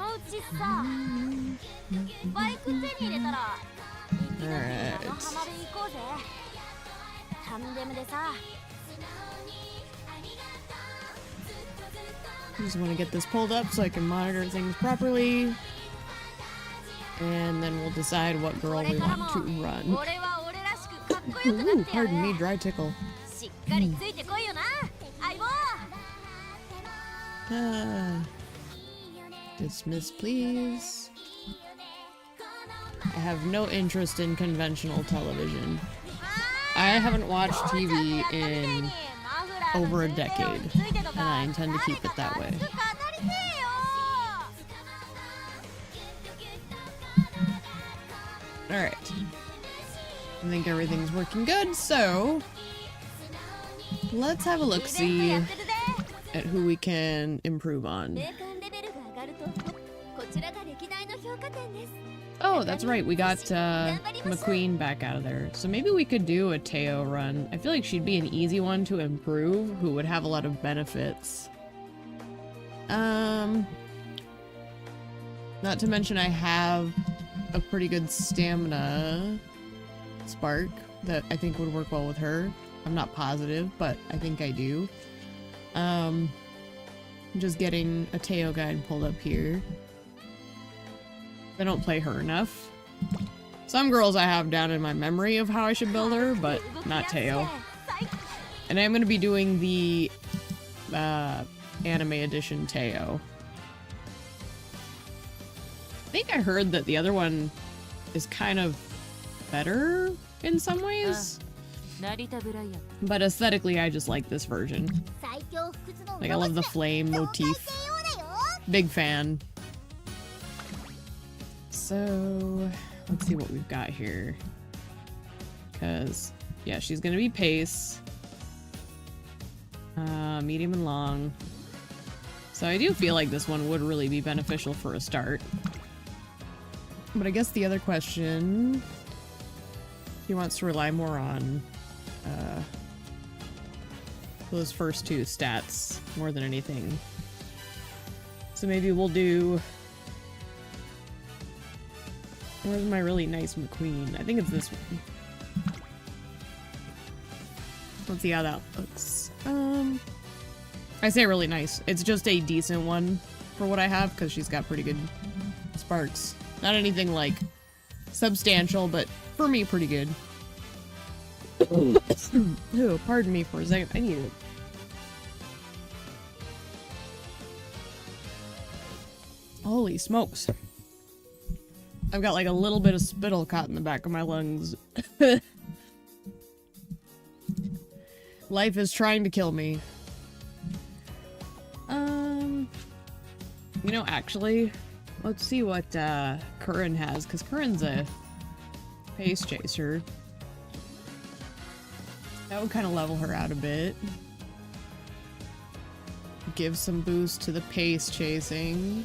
I just want to get this pulled up so I can monitor things properly. And then we'll decide what girl we want to run. Ooh, pardon me, dry tickle. Dismiss, please. I have no interest in conventional television. I haven't watched TV in over a decade, and I intend to keep it that way. Alright. I think everything's working good, so let's have a look-see at who we can improve on. Oh, that's right, we got McQueen back out of there. So maybe we could do a Teo run. I feel like she'd be an easy one to improve, who would have a lot of benefits. Not to mention I have a pretty good stamina spark that I think would work well with her. I'm not positive, but I think I do. Just getting a Teo guide pulled up here. I don't play her enough. Some girls I have down in my memory of how I should build her, but not Teo. And I'm going to be doing the anime edition Teo. I think I heard that the other one is kind of better in some ways. But aesthetically, I just like this version. Like, I love the flame motif. Big fan. So, let's see what we've got here. Because, yeah, she's gonna be pace. Medium and long. So I do feel like this one would really be beneficial for a start. But I guess the other question... he wants to rely more on those first two stats more than anything. So maybe we'll do... where's my really nice McQueen? I think it's this one. Let's see how that looks. I say really nice. It's just a decent one for what I have, because she's got pretty good sparks. Not anything, like, substantial, but for me, pretty good. Oh, pardon me for a second. I need it. Holy smokes. I've got like a little bit of spittle caught in the back of my lungs. Life is trying to kill me. You know, actually, let's see what Curran has, because Curran's a pace chaser. That would kind of level her out a bit. Give some boost to the pace chasing.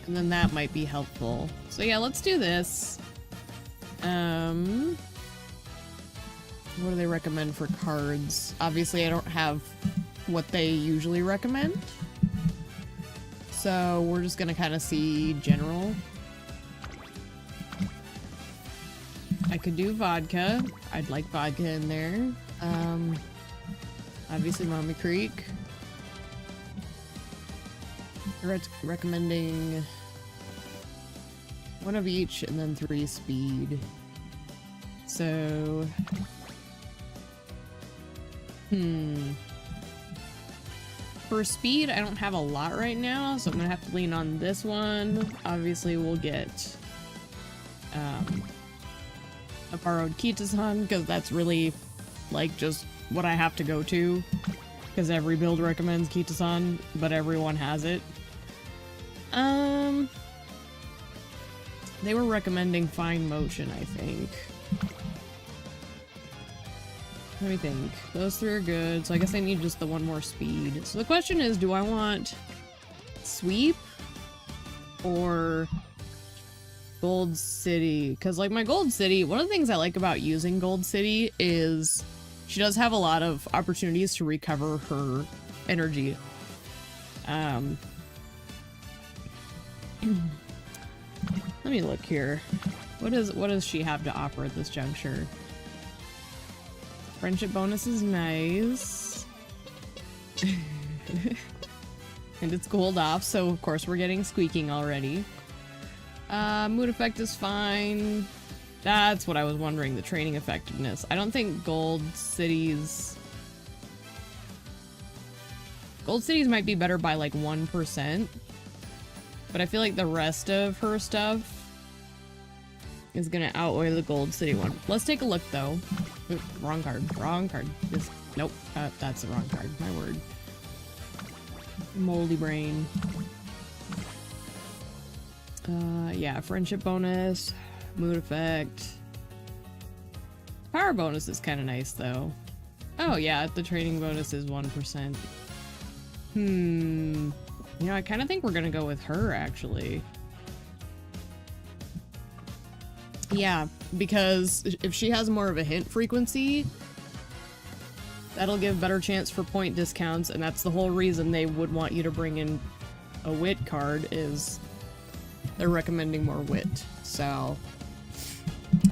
And then that might be helpful. So yeah, let's do this. What do they recommend for cards? Obviously, I don't have what they usually recommend. So we're just gonna kind of see general. I could do vodka. I'd like vodka in there. Obviously Mommy Creek. Recommending one of each and then 3 speed. So... for speed, I don't have a lot right now, so I'm gonna have to lean on this one. Obviously, we'll get a borrowed Kita-san, because that's really, like, just what I have to go to. Because every build recommends Kita-san, but everyone has it. They were recommending fine motion, I think. Let me think. Those 3 are good, so I guess I need just the one more speed. So the question is, do I want sweep or Gold City? Because, like, my Gold City, one of the things I like about using Gold City is she does have a lot of opportunities to recover her energy. Let me look here. What does she have to offer at this juncture? Friendship bonus is nice. And it's cooled off, so of course we're getting squeaking already. Mood effect is fine. That's what I was wondering, the training effectiveness. I don't think Gold Cities might be better by like 1%. But I feel like the rest of her stuff is gonna outweigh the Gold City one. Let's take a look though. Oop, wrong card. Nope. That's the wrong card. My word. Moldy brain. Yeah, friendship bonus, mood effect. Power bonus is kind of nice though. Oh yeah, the training bonus is 1%. You know, I kind of think we're gonna go with her actually. Yeah, because if she has more of a hint frequency, that'll give better chance for point discounts, and that's the whole reason they would want you to bring in a wit card, is they're recommending more wit. So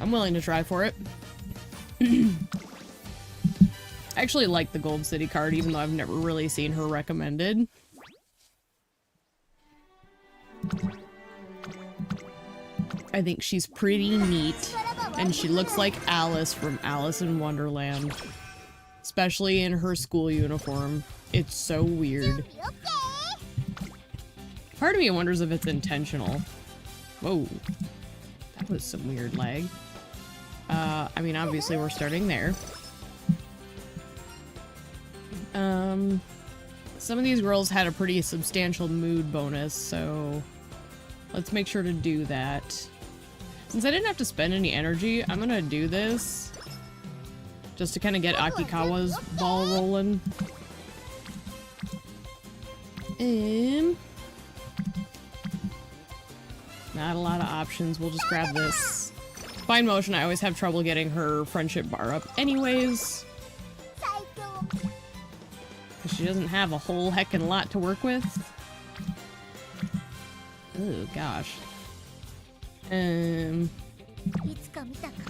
I'm willing to try for it. I actually like the Gold City card, even though I've never really seen her recommended. I think she's pretty neat, and she looks like Alice from Alice in Wonderland. Especially in her school uniform. It's so weird. Part of me wonders if it's intentional. Whoa. That was some weird lag. I mean, obviously we're starting there. Some of these girls had a pretty substantial mood bonus, so let's make sure to do that. Since I didn't have to spend any energy, I'm gonna do this just to kind of get Akikawa's ball rolling. Not a lot of options. We'll just grab this. Fine motion, I always have trouble getting her friendship bar up anyways. Because she doesn't have a whole heckin' lot to work with. Oh gosh. Let's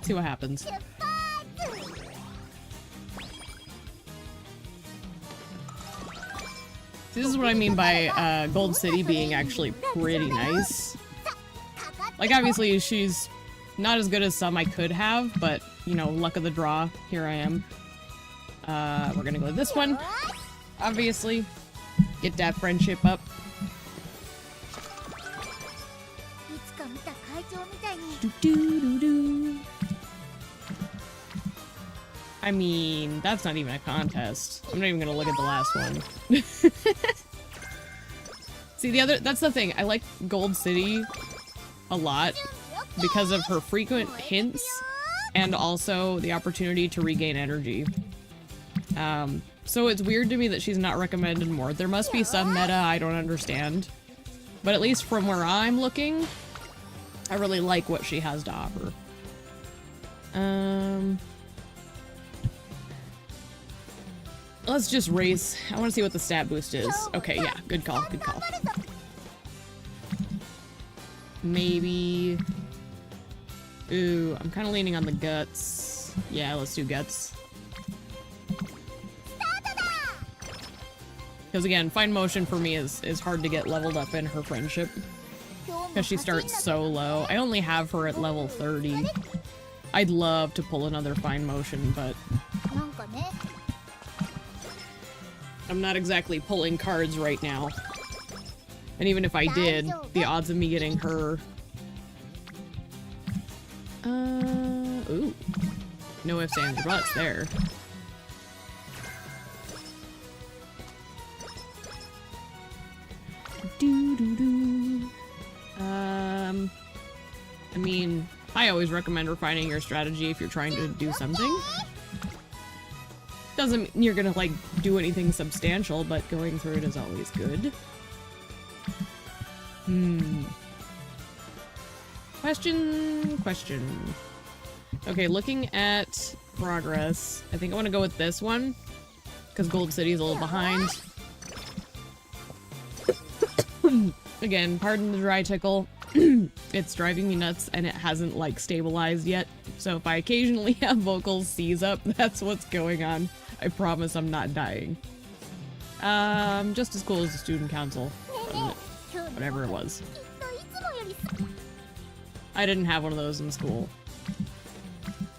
see what happens. This is what I mean by Gold City being actually pretty nice. Like, obviously, she's not as good as some I could have, but, you know, luck of the draw, here I am. We're gonna go with this one. Obviously. Get that friendship up. I mean, that's not even a contest. I'm not even gonna look at the last one. See, that's the thing. I like Gold City a lot because of her frequent hints and also the opportunity to regain energy. So it's weird to me that she's not recommended more. There must be some meta I don't understand. But at least from where I'm looking, I really like what she has to offer. Let's just race. I want to see what the stat boost is. Okay, yeah, good call, good call. Maybe... Ooh, I'm kind of leaning on the guts. Yeah, let's do guts. Because again, fine motion for me is hard to get leveled up in her friendship. Because she starts so low. I only have her at level 30. I'd love to pull another fine motion, but... I'm not exactly pulling cards right now. And even if I did, the odds of me getting her... Ooh. No ifs, ands, or buts there. I mean, I always recommend refining your strategy if you're trying to do something. Doesn't mean you're gonna, like, do anything substantial, but going through it is always good. Question. Okay, looking at progress, I think I want to go with this one, because Gold City is a little behind. Again, pardon the dry tickle. It's driving me nuts and it hasn't like stabilized yet. So if I occasionally have vocals seize up, that's what's going on. I promise I'm not dying. Just as cool as the student council. Whatever it was. I didn't have one of those in school.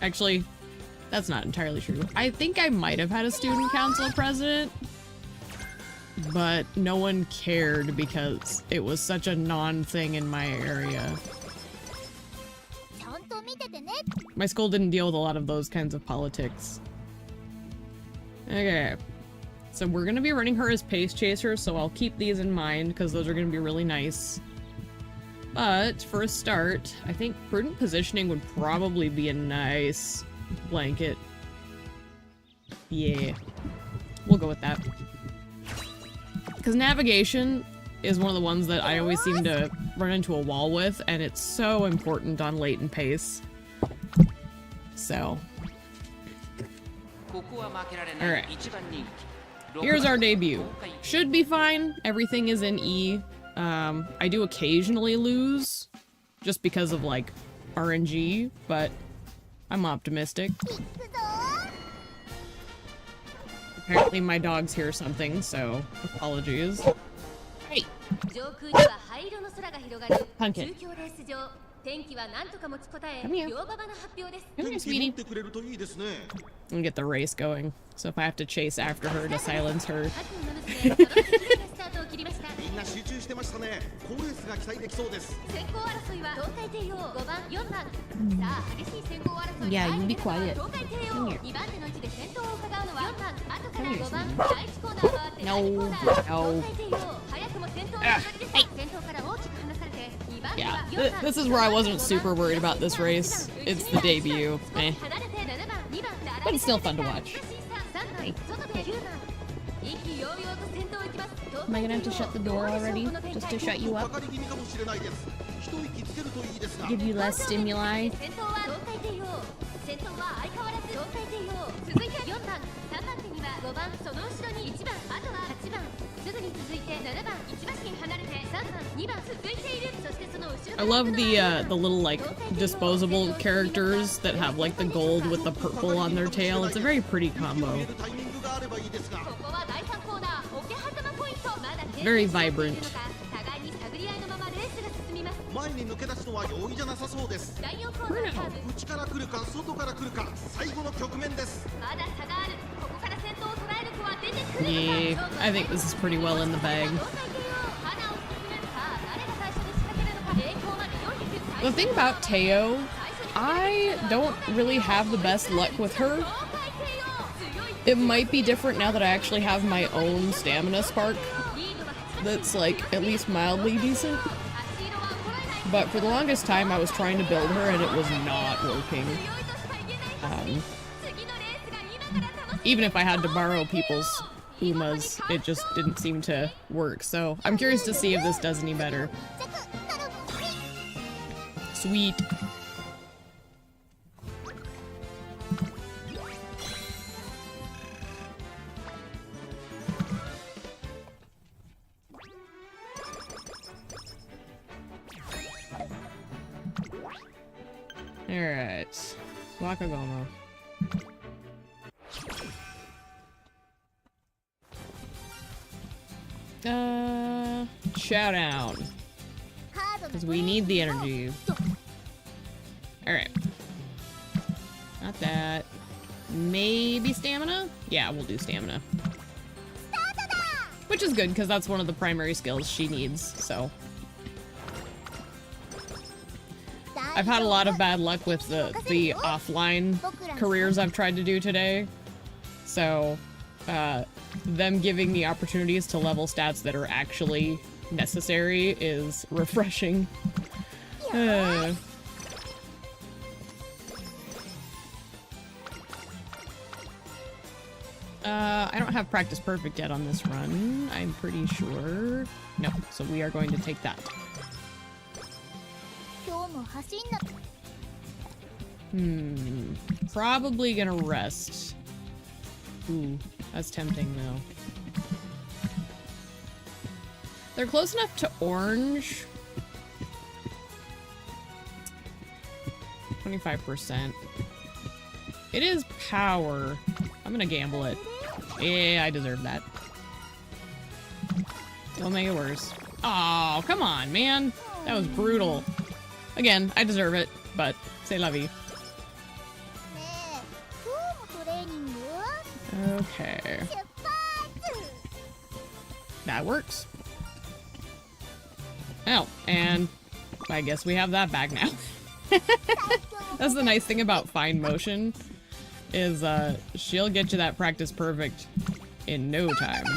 Actually, that's not entirely true. I think I might have had a student council president, but no one cared because it was such a non-thing in my area. My school didn't deal with a lot of those kinds of politics. Okay. So we're gonna be running her as pace chaser, so I'll keep these in mind because those are gonna be really nice. But for a start, I think prudent positioning would probably be a nice blanket. Yeah. We'll go with that. Because navigation is one of the ones that I always seem to run into a wall with, and it's so important on latent pace. So. Alright. Here's our debut. Should be fine. Everything is in E. I do occasionally lose, just because of, like, RNG, but I'm optimistic. Apparently my dogs hear something, so apologies. Hey! Pumpkin. Come here. Come here, sweetie. And get the race going. So if I have to chase after her to silence her. Yeah, you be quiet. Come here. Come here. No. No. Hey. Yeah, this is where I wasn't super worried about this race. It's the debut. Eh. But it's still fun to watch. Hi. Am I gonna have to shut the door already? Just to shut you up? Give you less stimuli? I love the little, like, disposable characters that have, like, the gold with the purple on their tail. It's a very pretty combo. Very vibrant. Yeah, I think this is pretty well in the bag. The thing about Teo, I don't really have the best luck with her. It might be different now that I actually have my own stamina spark that's, like, at least mildly decent. But for the longest time, I was trying to build her and it was not working. Even if I had to borrow people's Umas, it just didn't seem to work. So I'm curious to see if this does any better. Sweet. Alright. Wakagomo. Showdown. Because we need the energy. Alright. Not that. Maybe stamina? Yeah, we'll do stamina. Which is good, because that's one of the primary skills she needs, so. I've had a lot of bad luck with the offline careers I've tried to do today. So, them giving me opportunities to level stats that are actually necessary is refreshing. I don't have practice perfect yet on this run, I'm pretty sure. No, so we are going to take that. Probably gonna rest. Ooh, that's tempting though. They're close enough to orange. 25%. It is power. I'm gonna gamble it. Yeah, I deserve that. Don't make it worse. Oh, come on, man. That was brutal. Again, I deserve it, but c'est la vie. Okay. That works. Oh, and I guess we have that back now. That's the nice thing about fine motion, is she'll get you that practice perfect in no time.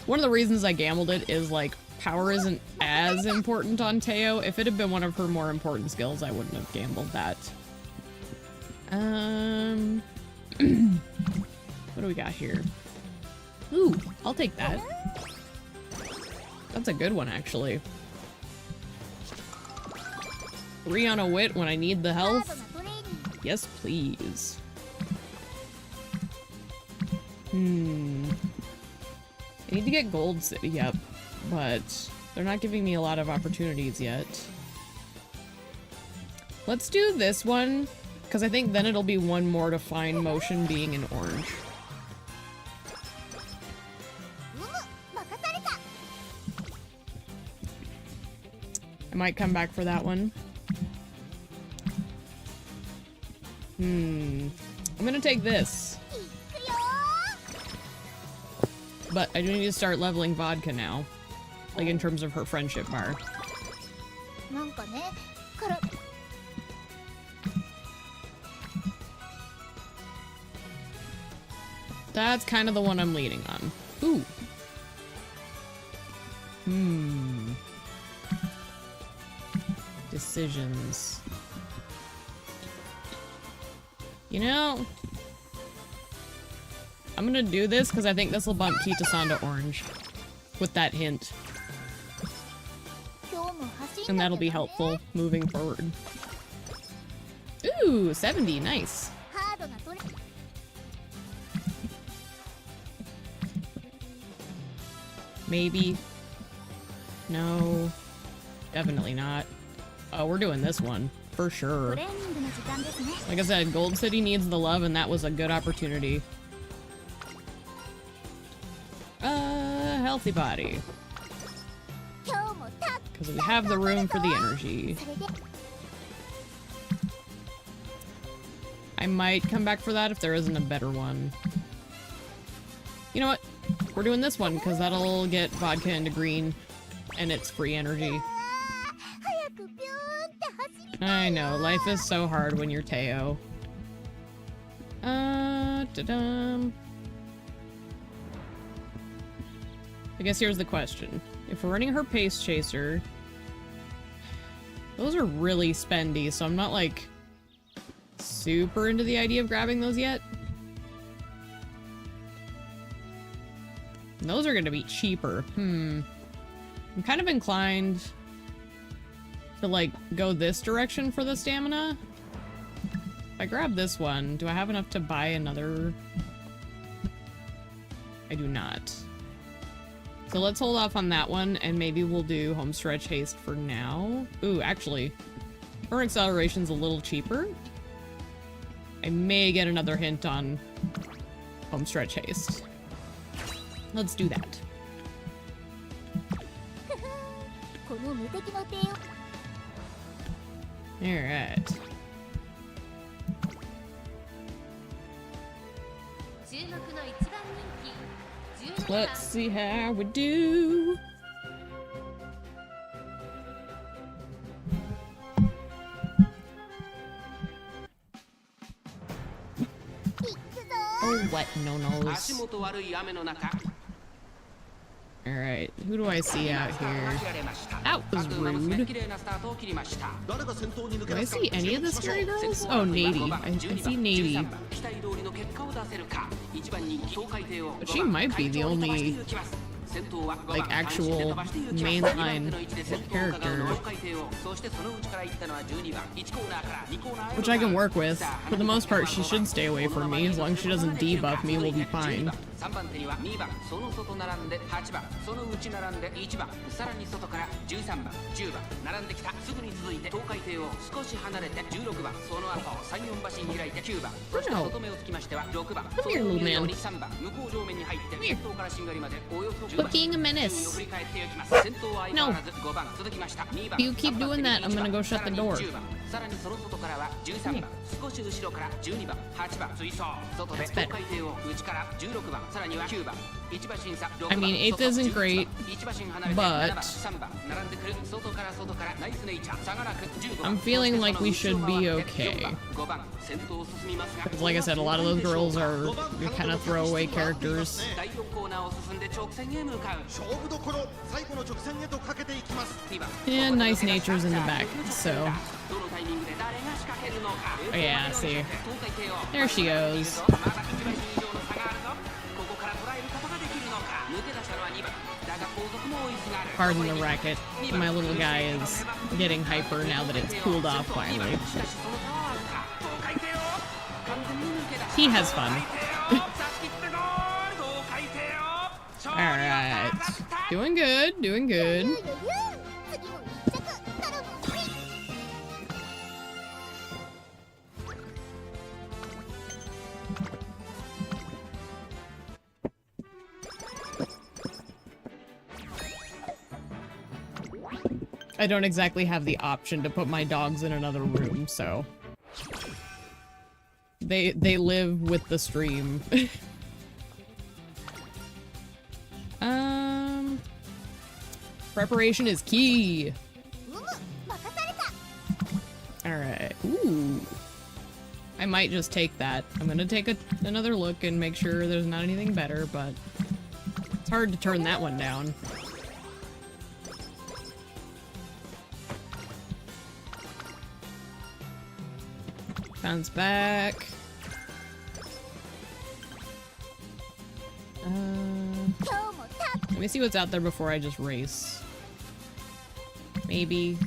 One of the reasons I gambled it is, like, power isn't as important on Teo. If it had been one of her more important skills, I wouldn't have gambled that. What do we got here? Ooh, I'll take that. That's a good one, actually. 3 on a wit when I need the health? Yes, please. I need to get Gold City up, but they're not giving me a lot of opportunities yet. Let's do this one, because I think then it'll be one more to fine motion being in orange. I might come back for that one. I'm gonna take this. But I do need to start leveling Vodka now. Like, in terms of her friendship bar. That's kind of the one I'm leaning on. Ooh. Decisions. You know, I'm gonna do this because I think this will bump Kita-san to orange with that hint. And that'll be helpful moving forward. Ooh, 70, nice. Maybe. No. Definitely not. Oh, we're doing this one. For sure. Like I said, Gold City needs the love, and that was a good opportunity. Healthy body. Because we have the room for the energy. I might come back for that if there isn't a better one. You know what? We're doing this one, because that'll get Vodka into green, and it's free energy. I know, life is so hard when you're Teo. Da-dum. I guess here's the question. If we're running her Pace Chaser... Those are really spendy, so I'm not, like, super into the idea of grabbing those yet. And those are gonna be cheaper. I'm kind of inclined to, like, go this direction for the stamina. If I grab this one, do I have enough to buy another? I do not. So let's hold off on that one, and maybe we'll do Homestretch Haste for now. Ooh, actually, her acceleration's a little cheaper. I may get another hint on Homestretch Haste. Let's do that. Alright. Let's see how we do. Oh, what? No nose. Alright, who do I see out here? That was rude. Do I see any of the scary girls? Oh, Nady. I see Nady. But she might be the only, like, actual mainline character. Which I can work with. For the most part, she should stay away from me. As long as she doesn't debuff me, we'll be fine. 3番手には2番その外並んで8番その内並んで1番さらに外から13番10番並んできたすぐに続いて東海帝王少し離れて16番その後34馬身開いて9番そして外目をつきましては6番そのように3番向こう上面に入って先頭からしんがりまでおよそ10番順位を振り返っていきます先頭は相変わらず5番続きました2番 You keep doing that, I'm gonna go shut the door. さらにその外からは13番少し後ろから12番8番追走外で東海帝王内から16番さらには9番1馬身差6番 I mean, 8th isn't great, 1馬身離れて but 7番3番並んでくる外からナイスネイチャー差がなく15番 I'm feeling like we should be okay. 5番先頭を進みますが Because like I said, a lot of those girls are kind of throwaway characters. 第4コーナーを進んで直線へ向かう勝負どころ最後の直線へとかけていきます And nice nature's in the back, so. どのタイミングで誰が仕掛けるのか Oh, yeah, see. There she goes. まだ1馬身以上の差があるぞここから捉えることができるのか抜け出したのは2番だが後続も追いすがる Pardon the racket. My little guy is getting hyper now that it's cooled off finally. He has fun. Alright. Doing good, doing good. I don't exactly have the option to put my dogs in another room, so they live with the stream. Preparation is key. Alright. Ooh. I might just take that. I'm gonna take another look and make sure there's not anything better, but it's hard to turn that one down. Bounce back. Let me see what's out there before I just race. Maybe.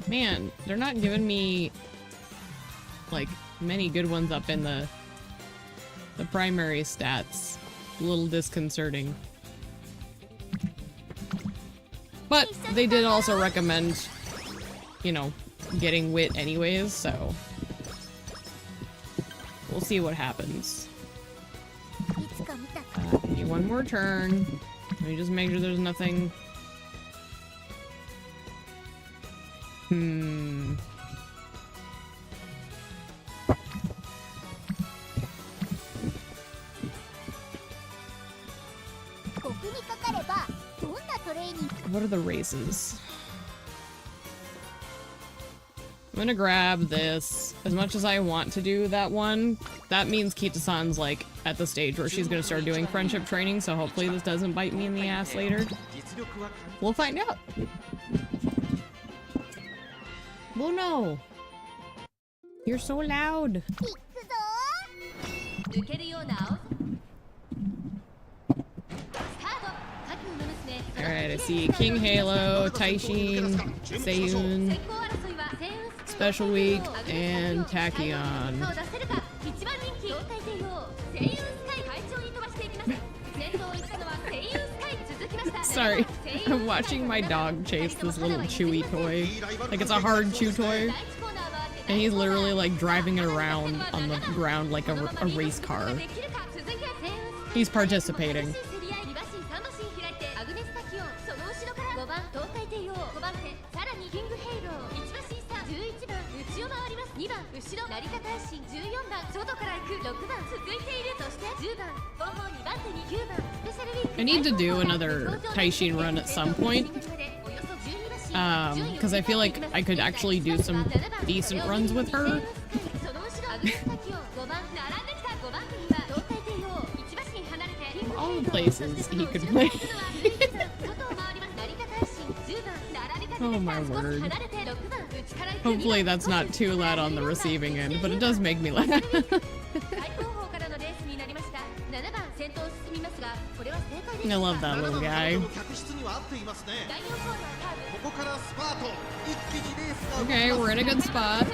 Man, they're not giving me like many good ones up in the primary stats. A little disconcerting. But they did also recommend, you know, getting wit anyways, so we'll see what happens. Give me one more turn. Let me just make sure there's nothing. What are the races? I'm gonna grab this. As much as I want to do that one, that means Kita-san's like at the stage where she's gonna start doing friendship training, so hopefully this doesn't bite me in the ass later. We'll find out. We'll know. You're so loud. Alright, I see King Halo, Taishin, Seiyun, Special Week, and Tachyon. Sorry, I'm watching my dog chase this little chewy toy. Like it's a hard chew toy. And he's literally like driving it around on the ground like a race car. He's participating. I need to do another Taishin run at some point. Because I feel like I could actually do some decent runs with her. All the places he could play. Oh my word. Hopefully that's not too loud on the receiving end, but it does make me laugh. I love that little guy. Okay, we're in a good spot.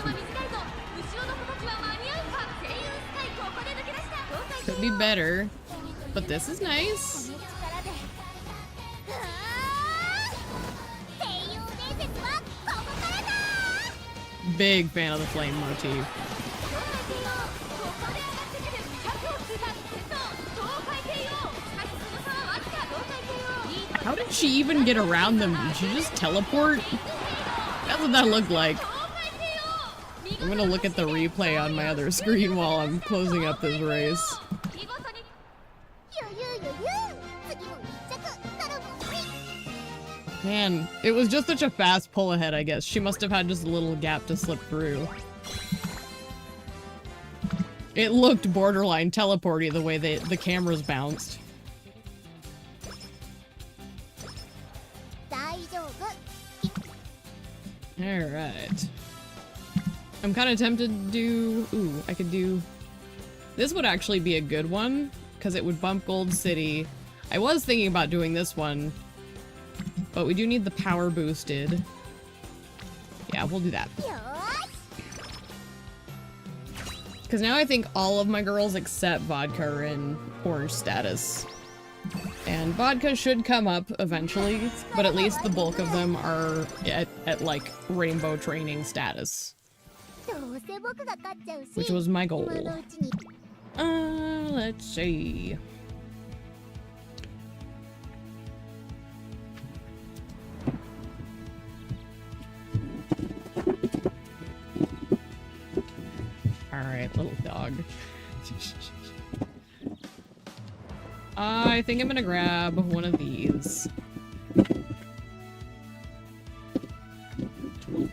Could be better, but this is nice. Big fan of the flame motif. How did she even get around them? Did she just teleport? That's what that looked like. I'm gonna look at the replay on my other screen while I'm closing up this race. Man, it was just such a fast pull ahead, I guess. She must have had just a little gap to slip through. It looked borderline teleporty the way the cameras bounced. Alright. I'm kind of tempted to do... Ooh, I could do... This would actually be a good one, because it would bump Gold City. I was thinking about doing this one, but we do need the power boosted. Yeah, we'll do that. Because now I think all of my girls except Vodka are in orange status. And Vodka should come up eventually, but at least the bulk of them are at like rainbow training status. Which was my goal. Let's see. Alright, little dog. I think I'm gonna grab one of these.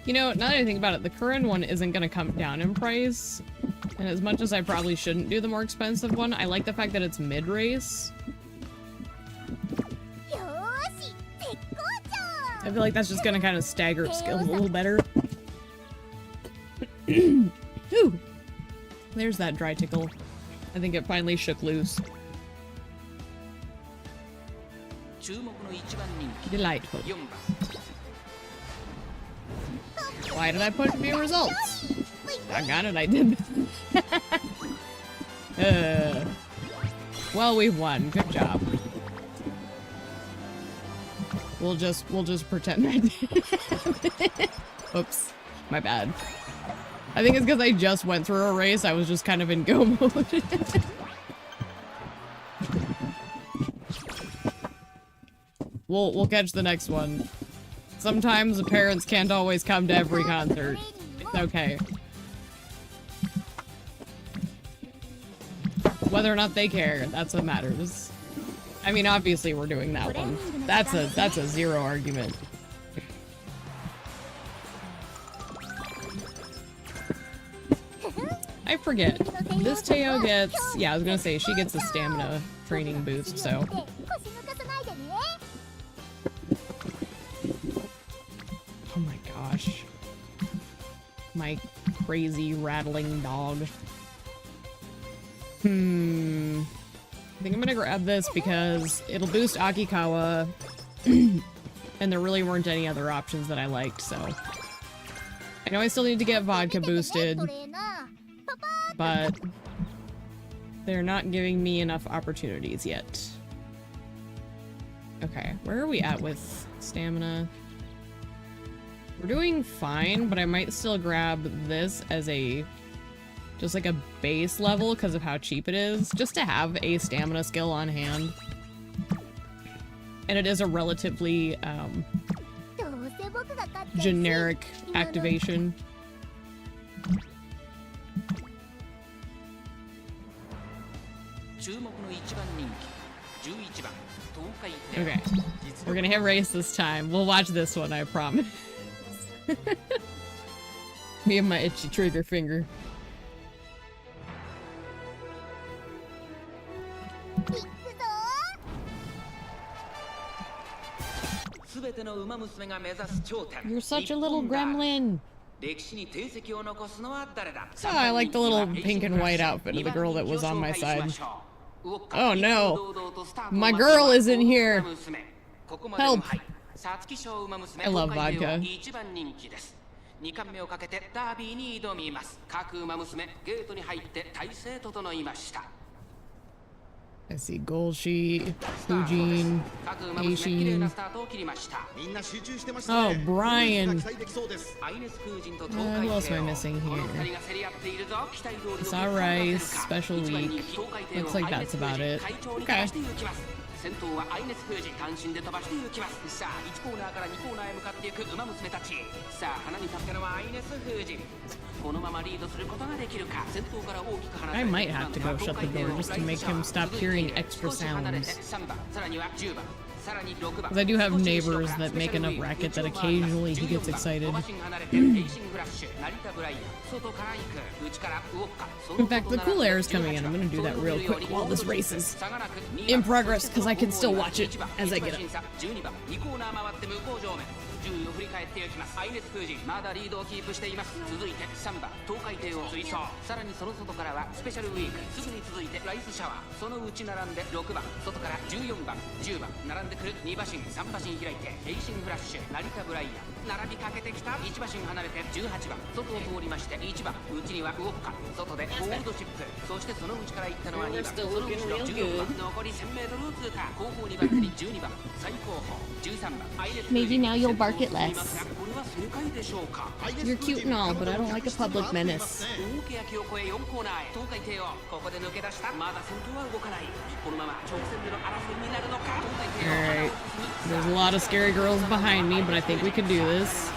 You know, now that I think about it, the current one isn't gonna come down in price. And as much as I probably shouldn't do the more expensive one, I like the fact that it's mid-race. I feel like that's just gonna kind of stagger skills a little better. Ooh. There's that dry tickle. I think it finally shook loose. Delightful. Why did I push view results? Doggone it, I did. Well, we won. Good job. We'll just pretend I did. Oops. My bad. I think it's because I just went through a race. I was just kind of in go mode. We'll catch the next one. Sometimes the parents can't always come to every concert. It's okay. Whether or not they care, that's what matters. I mean, obviously we're doing that one. That's a zero argument. I forget. This Teo gets... Yeah, I was gonna say, she gets a stamina training boost, so... Oh my gosh. My crazy rattling dog. I think I'm gonna grab this because it'll boost Akikawa, and there really weren't any other options that I liked, so... I know I still need to get Vodka boosted, but they're not giving me enough opportunities yet. Okay, where are we at with stamina? We're doing fine, but I might still grab this as a just like a base level because of how cheap it is, just to have a stamina skill on hand. And it is a relatively generic activation. Okay, we're gonna hit race this time. We'll watch this one, I promise. Me and my itchy trigger finger. You're such a little gremlin. Oh, I like the little pink and white outfit of the girl that was on my side. Oh no, my girl is in here. Help. I love Vodka. I see Golshi, Fujin, Eishin. Oh, Brian. Who else am I missing here? Saw Rice, Special Week. Looks like that's about it. Okay. 先頭はアイネス封じ単身で飛ばして行きます。さあ1コーナーから2コーナーへ向かっていく馬娘たち。さあ花に立ったのはアイネス封じ。このままリードすることができるか。先頭から大きく離れ I might have to go shut the door just to make him stop hearing extra sounds. 3番さらには10番 Because I do have neighbors that make enough racket that occasionally he gets excited. In fact, the cool air is coming in. I'm gonna do that real quick while this race is in progress, because I can still watch it as I get up. 順位を振り返っていきます。アイネス封じまだリードをキープしています。続いて3番東海帝を追走。さらにその外からはスペシャルウィーク。すぐに続いてライスシャワー。そのうち並んで6番外から14番10番並んでくる2馬身3馬身開いてエイシンフラッシュ成田ブライアン並びかけてきた1馬身離れて18番外を通りまして1番内にはウォッカ外でゴールドチップ。そしてその内から行ったのは2番その後ろ14番残り 1000m を通過。後方2番手に12番最後方13番アイネス。 Maybe now you'll bark it less. You're cute and all, but I don't like a public menace. Alright. There's a lot of scary girls behind me, but I think we can do this.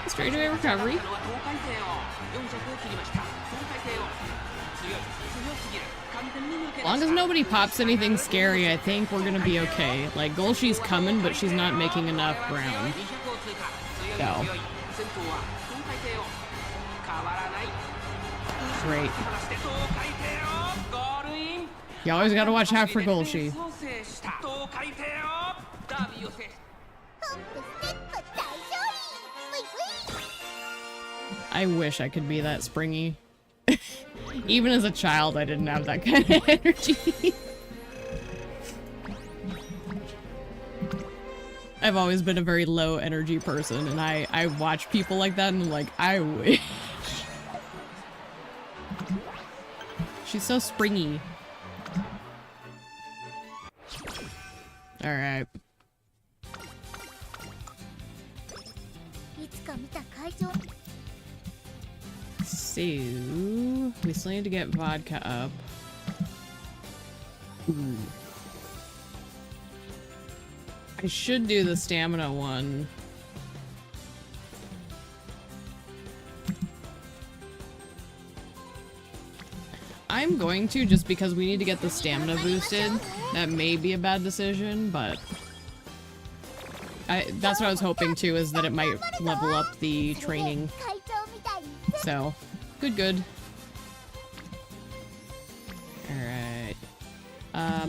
Straightaway recovery. As long as nobody pops anything scary, I think we're gonna be okay. Like, Golshi's coming, but she's not making enough ground. Go. Great. You always gotta watch out for Golshi. I wish I could be that springy. Even as a child, I didn't have that kind of energy. I've always been a very low energy person, and I watch people like that and I'm like, I wish. She's so springy. Alright. So, we still need to get vodka up. Ooh. I should do the stamina one. I'm going to, just because we need to get the stamina boosted. That may be a bad decision, but that's what I was hoping too, is that it might level up the training. So, good. Alright.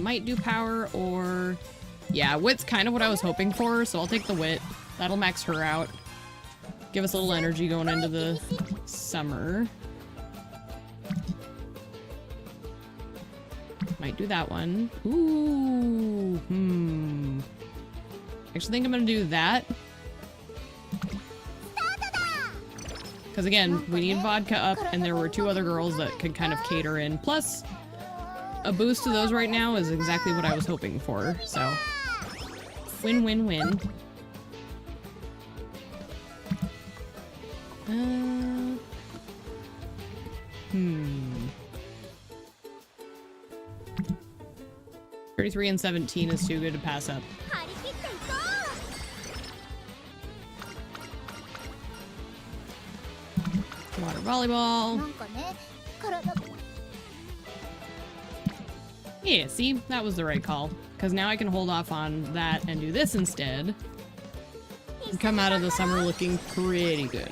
Might do power or... Yeah, wit's kind of what I was hoping for, so I'll take the wit. That'll max her out. Give us a little energy going into the summer. Might do that one. Ooh. Actually think I'm gonna do that. Because again, we need vodka up, and there were 2 other girls that could kind of cater in. Plus, a boost to those right now is exactly what I was hoping for, so... Win-win-win. 33 and 17 is too good to pass up. Water volleyball. Yeah, see? That was the right call. Because now I can hold off on that and do this instead. And come out of the summer looking pretty good.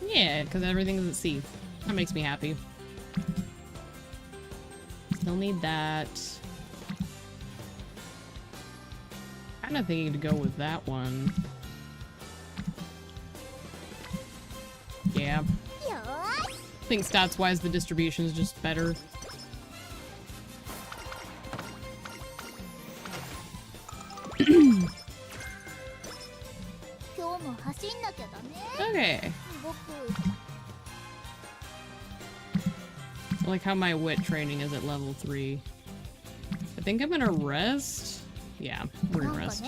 Yeah, because everything's at sea. That makes me happy. Still need that. Kind of thinking to go with that one. Yeah. I think stats-wise the distribution is just better. Okay. I like how my wit training is at level 3. I think I'm gonna rest. Yeah, we're gonna rest.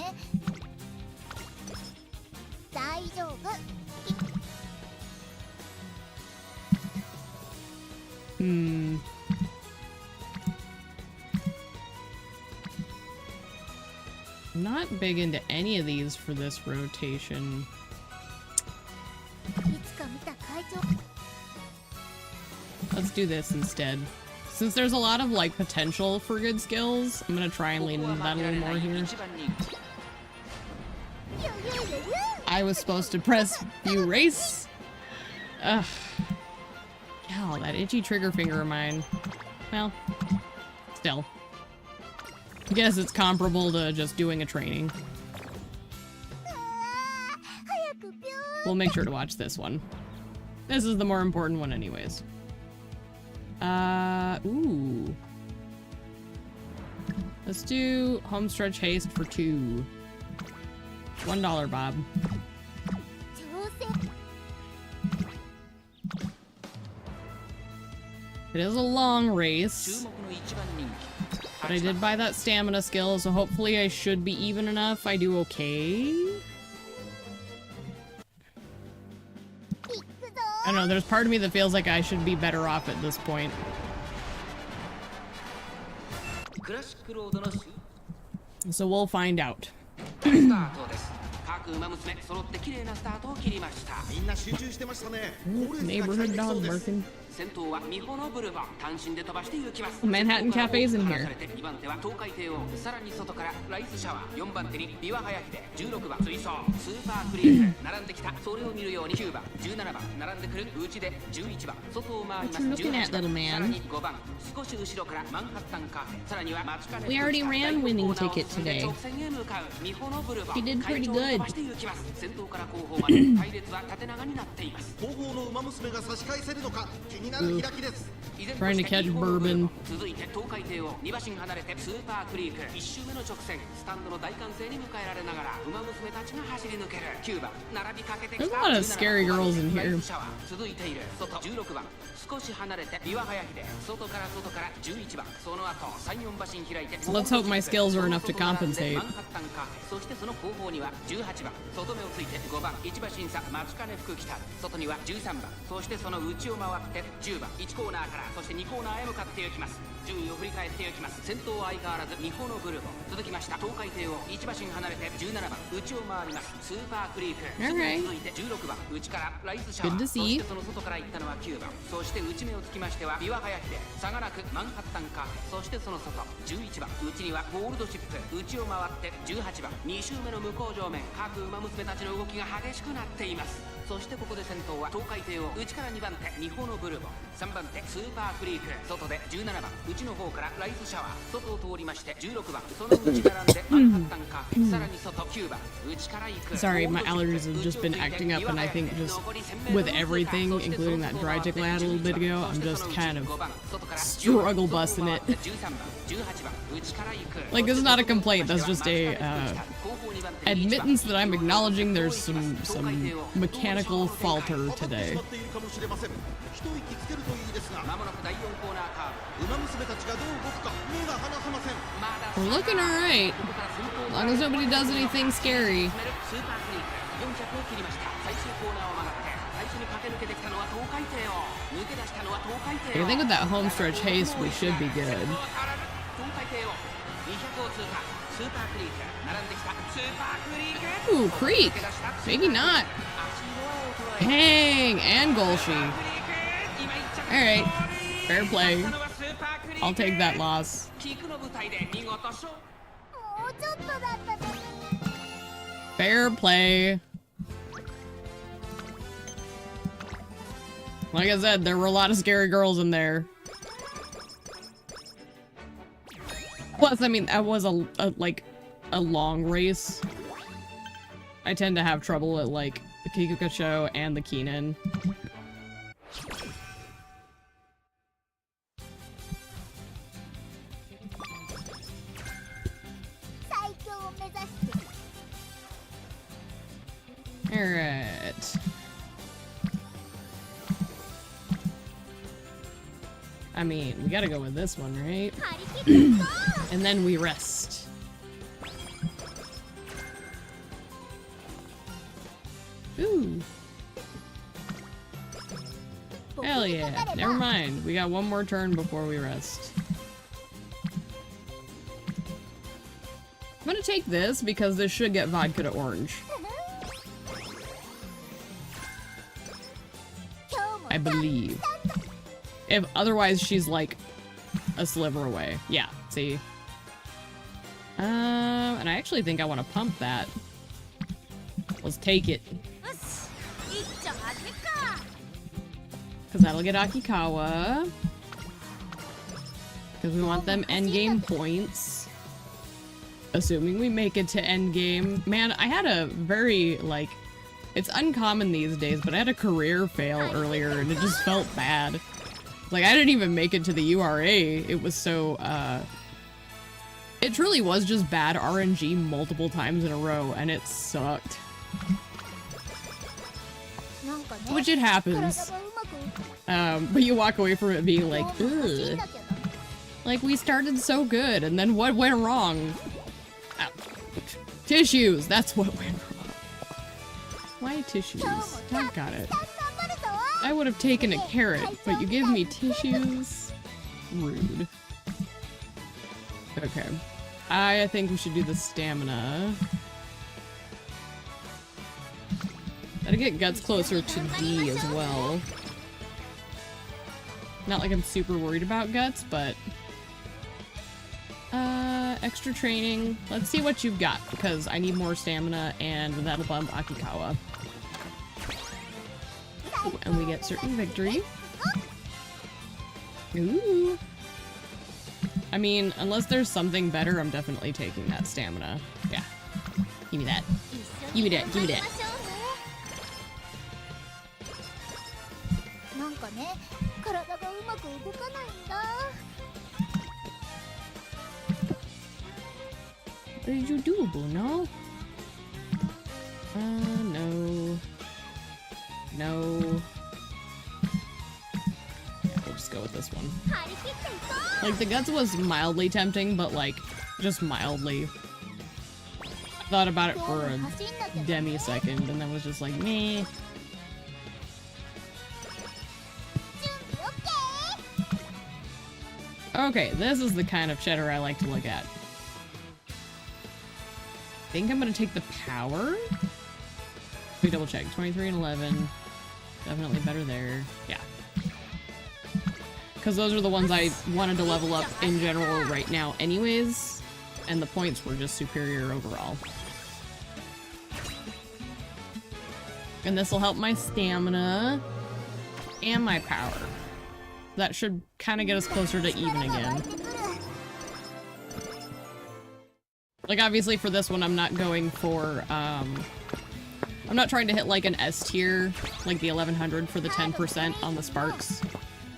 I'm not big into any of these for this rotation. Let's do this instead. Since there's a lot of like potential for good skills, I'm gonna try and lean into that a little more here. I was supposed to press view race. Ugh. God, that itchy trigger finger of mine. Well, still. I guess it's comparable to just doing a training. We'll make sure to watch this one. This is the more important one anyways. Ooh. Let's do homestretch haste for 2. $1, Bob. It is a long race. But I did buy that stamina skill, so hopefully I should be even enough. I do okay. I don't know, there's part of me that feels like I should be better off at this point. So we'll find out. Neighborhood dog barking. Manhattan Cafe's in here. What you looking at, little man? We already ran winning ticket today. He did pretty good. Trying to catch bourbon. There's a lot of scary girls in here. So let's hope my skills are enough to compensate. Alright. Good to see. Sorry, my allergies have just been acting up, and I think just with everything, including that dry tickle I had a little bit ago, I'm just kind of struggle busting it. Like, this is not a complaint, that's just a admittance that I'm acknowledging there's some mechanical falter today. We're looking alright. As long as nobody does anything scary. I think with that homestretch haste, we should be good. Ooh, Creek! Maybe not. Dang, and Golshi. Alright, fair play. I'll take that loss. Fair play. Like I said, there were a lot of scary girls in there. Plus, I mean, that was a long race. I tend to have trouble at, like, the Kikukacho and the Keenan. Alright. I mean, we gotta go with this one, right? And then we rest. Ooh. Hell yeah. Never mind. We got one more turn before we rest. I'm gonna take this because this should get vodka to orange. I believe. If otherwise she's like a sliver away. Yeah, see? And I actually think I want to pump that. Let's take it. Because that'll get Akikawa. Because we want them endgame points. Assuming we make it to endgame. Man, I had a very, like... It's uncommon these days, but I had a career fail earlier and it just felt bad. Like, I didn't even make it to the URA. It was so, it truly was just bad RNG multiple times in a row, and it sucked. Which it happens. But you walk away from it being like, ugh. Like, we started so good, and then what went wrong? Tissues! That's what went wrong. Why tissues? I got it. I would have taken a carrot, but you give me tissues? Rude. Okay. I think we should do the stamina. Gotta get guts closer to D as well. Not like I'm super worried about guts, but... extra training. Let's see what you've got, because I need more stamina, and that'll bump Akikawa. Ooh, and we get certain victory. Ooh. I mean, unless there's something better, I'm definitely taking that stamina. Yeah. Give me that. Give me that. Give me that. What did you do, Bruno? No. No. Yeah, we'll just go with this one. Like, the guts was mildly tempting, but like, just mildly. I thought about it for a demi-second, and then was just like, meh. Okay, this is the kind of cheddar I like to look at. I think I'm gonna take the power. Let me double check. 23 and 11. Definitely better there. Yeah. Because those are the ones I wanted to level up in general right now anyways. And the points were just superior overall. And this will help my stamina and my power. That should kind of get us closer to even again. Like, obviously for this one, I'm not going for, I'm not trying to hit like an S tier, like the 1100 for the 10% on the sparks.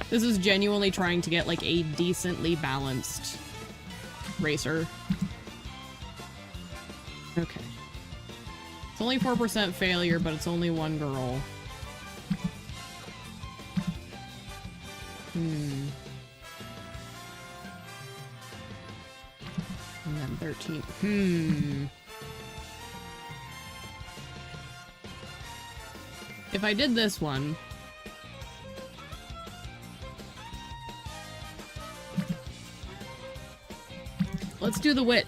This is genuinely trying to get like a decently balanced racer. Okay. It's only 4% failure, but it's only one girl. And then 13. If I did this one... Let's do the wit.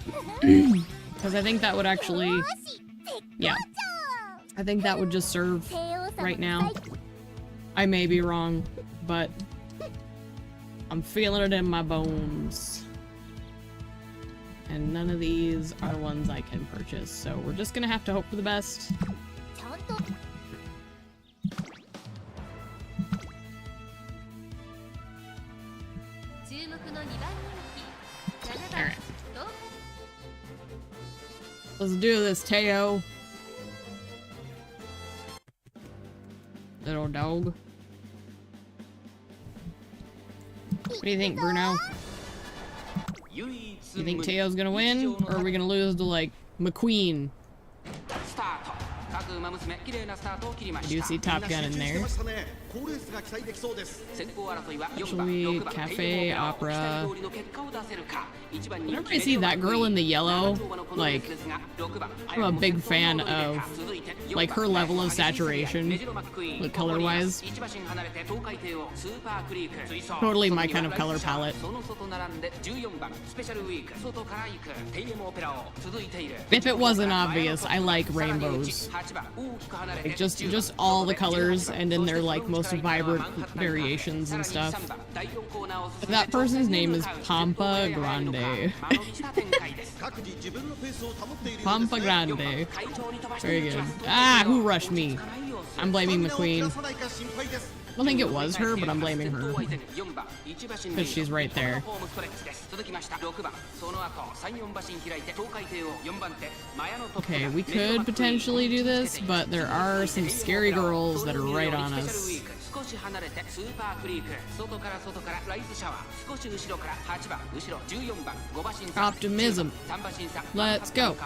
Because I think that would actually... Yeah. I think that would just serve right now. I may be wrong, but... I'm feeling it in my bones. And none of these are ones I can purchase, so we're just gonna have to hope for the best. Alright. Let's do this, Teo. Little dog. What do you think, Bruno? You think Teo's gonna win? Or are we gonna lose to, like, McQueen? I do see Top Gun in there. Actually, Cafe, Opera. Whenever I see that girl in the yellow, like, I'm a big fan of, like, her level of saturation, like, color-wise. Totally my kind of color palette. If it wasn't obvious, I like rainbows. Like, just all the colors and in their, like, most vibrant variations and stuff. That person's name is Pampa Grande. Pampa Grande. Very good. Ah, who rushed me? I'm blaming McQueen. I don't think it was her, but I'm blaming her. Because she's right there. Okay, we could potentially do this, but there are some scary girls that are right on us. Optimism. Let's go.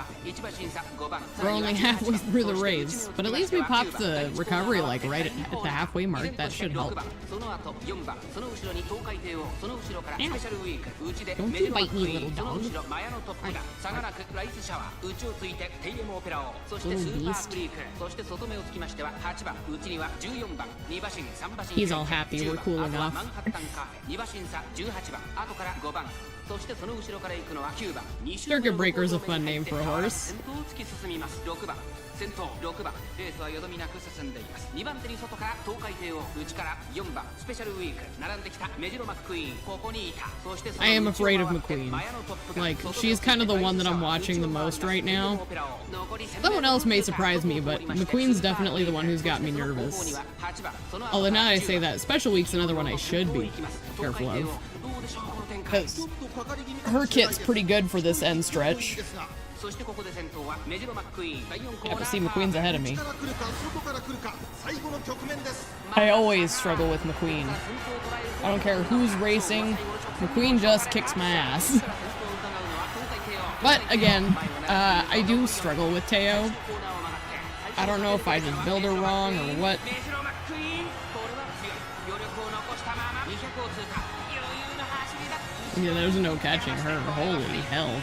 We're only halfway through the race, but at least we popped the recovery like right at the halfway mark. That should help. Don't you bite me, little dog. Little beast. He's all happy we're cooling off. Circuit Breaker is a fun name for a horse. I am afraid of McQueen. Like, she's kind of the one that I'm watching the most right now. Someone else may surprise me, but McQueen's definitely the one who's got me nervous. Although now that I say that, Special Week's another one I should be careful of. Because her kit's pretty good for this end stretch. Yeah, but see, McQueen's ahead of me. I always struggle with McQueen. I don't care who's racing, McQueen just kicks my ass. But again, I do struggle with Teo. I don't know if I just build her wrong or what. Yeah, there's no catching her. Holy hell.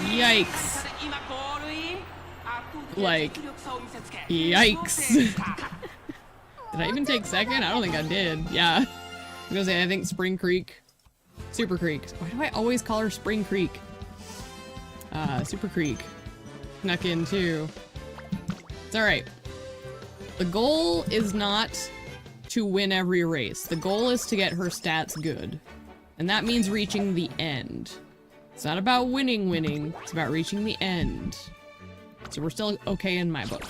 Yikes. Like, yikes. Did I even take second? I don't think I did. Yeah. I was gonna say, I think Spring Creek. Super Creek. Why do I always call her Spring Creek? Super Creek. Snuck in too. It's alright. The goal is not to win every race. The goal is to get her stats good. And that means reaching the end. It's not about winning, it's about reaching the end. So we're still okay in my book.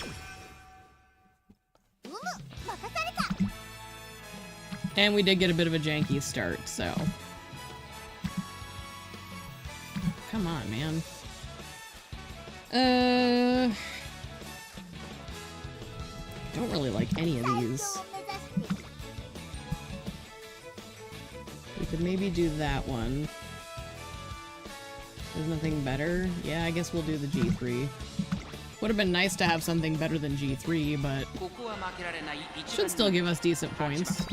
And we did get a bit of a janky start, so. Come on, man. Don't really like any of these. We could maybe do that one. There's nothing better? Yeah, I guess we'll do the G3. Would have been nice to have something better than G3, but should still give us decent points.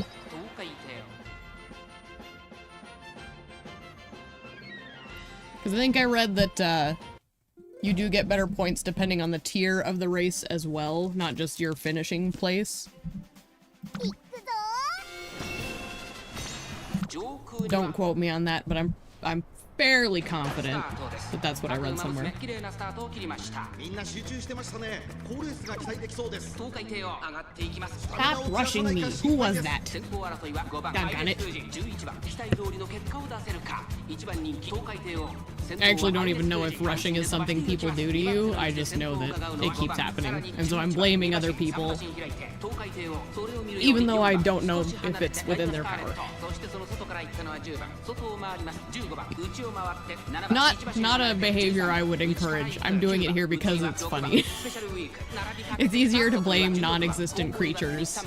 Because I think I read that you do get better points depending on the tier of the race as well, not just your finishing place. Don't quote me on that, but I'm fairly confident that that's what I read somewhere. Stop rushing me. Who was that? Doggone it. I actually don't even know if rushing is something people do to you. I just know that it keeps happening. And so I'm blaming other people, even though I don't know if it's within their power. Not a behavior I would encourage. I'm doing it here because it's funny. It's easier to blame non-existent creatures.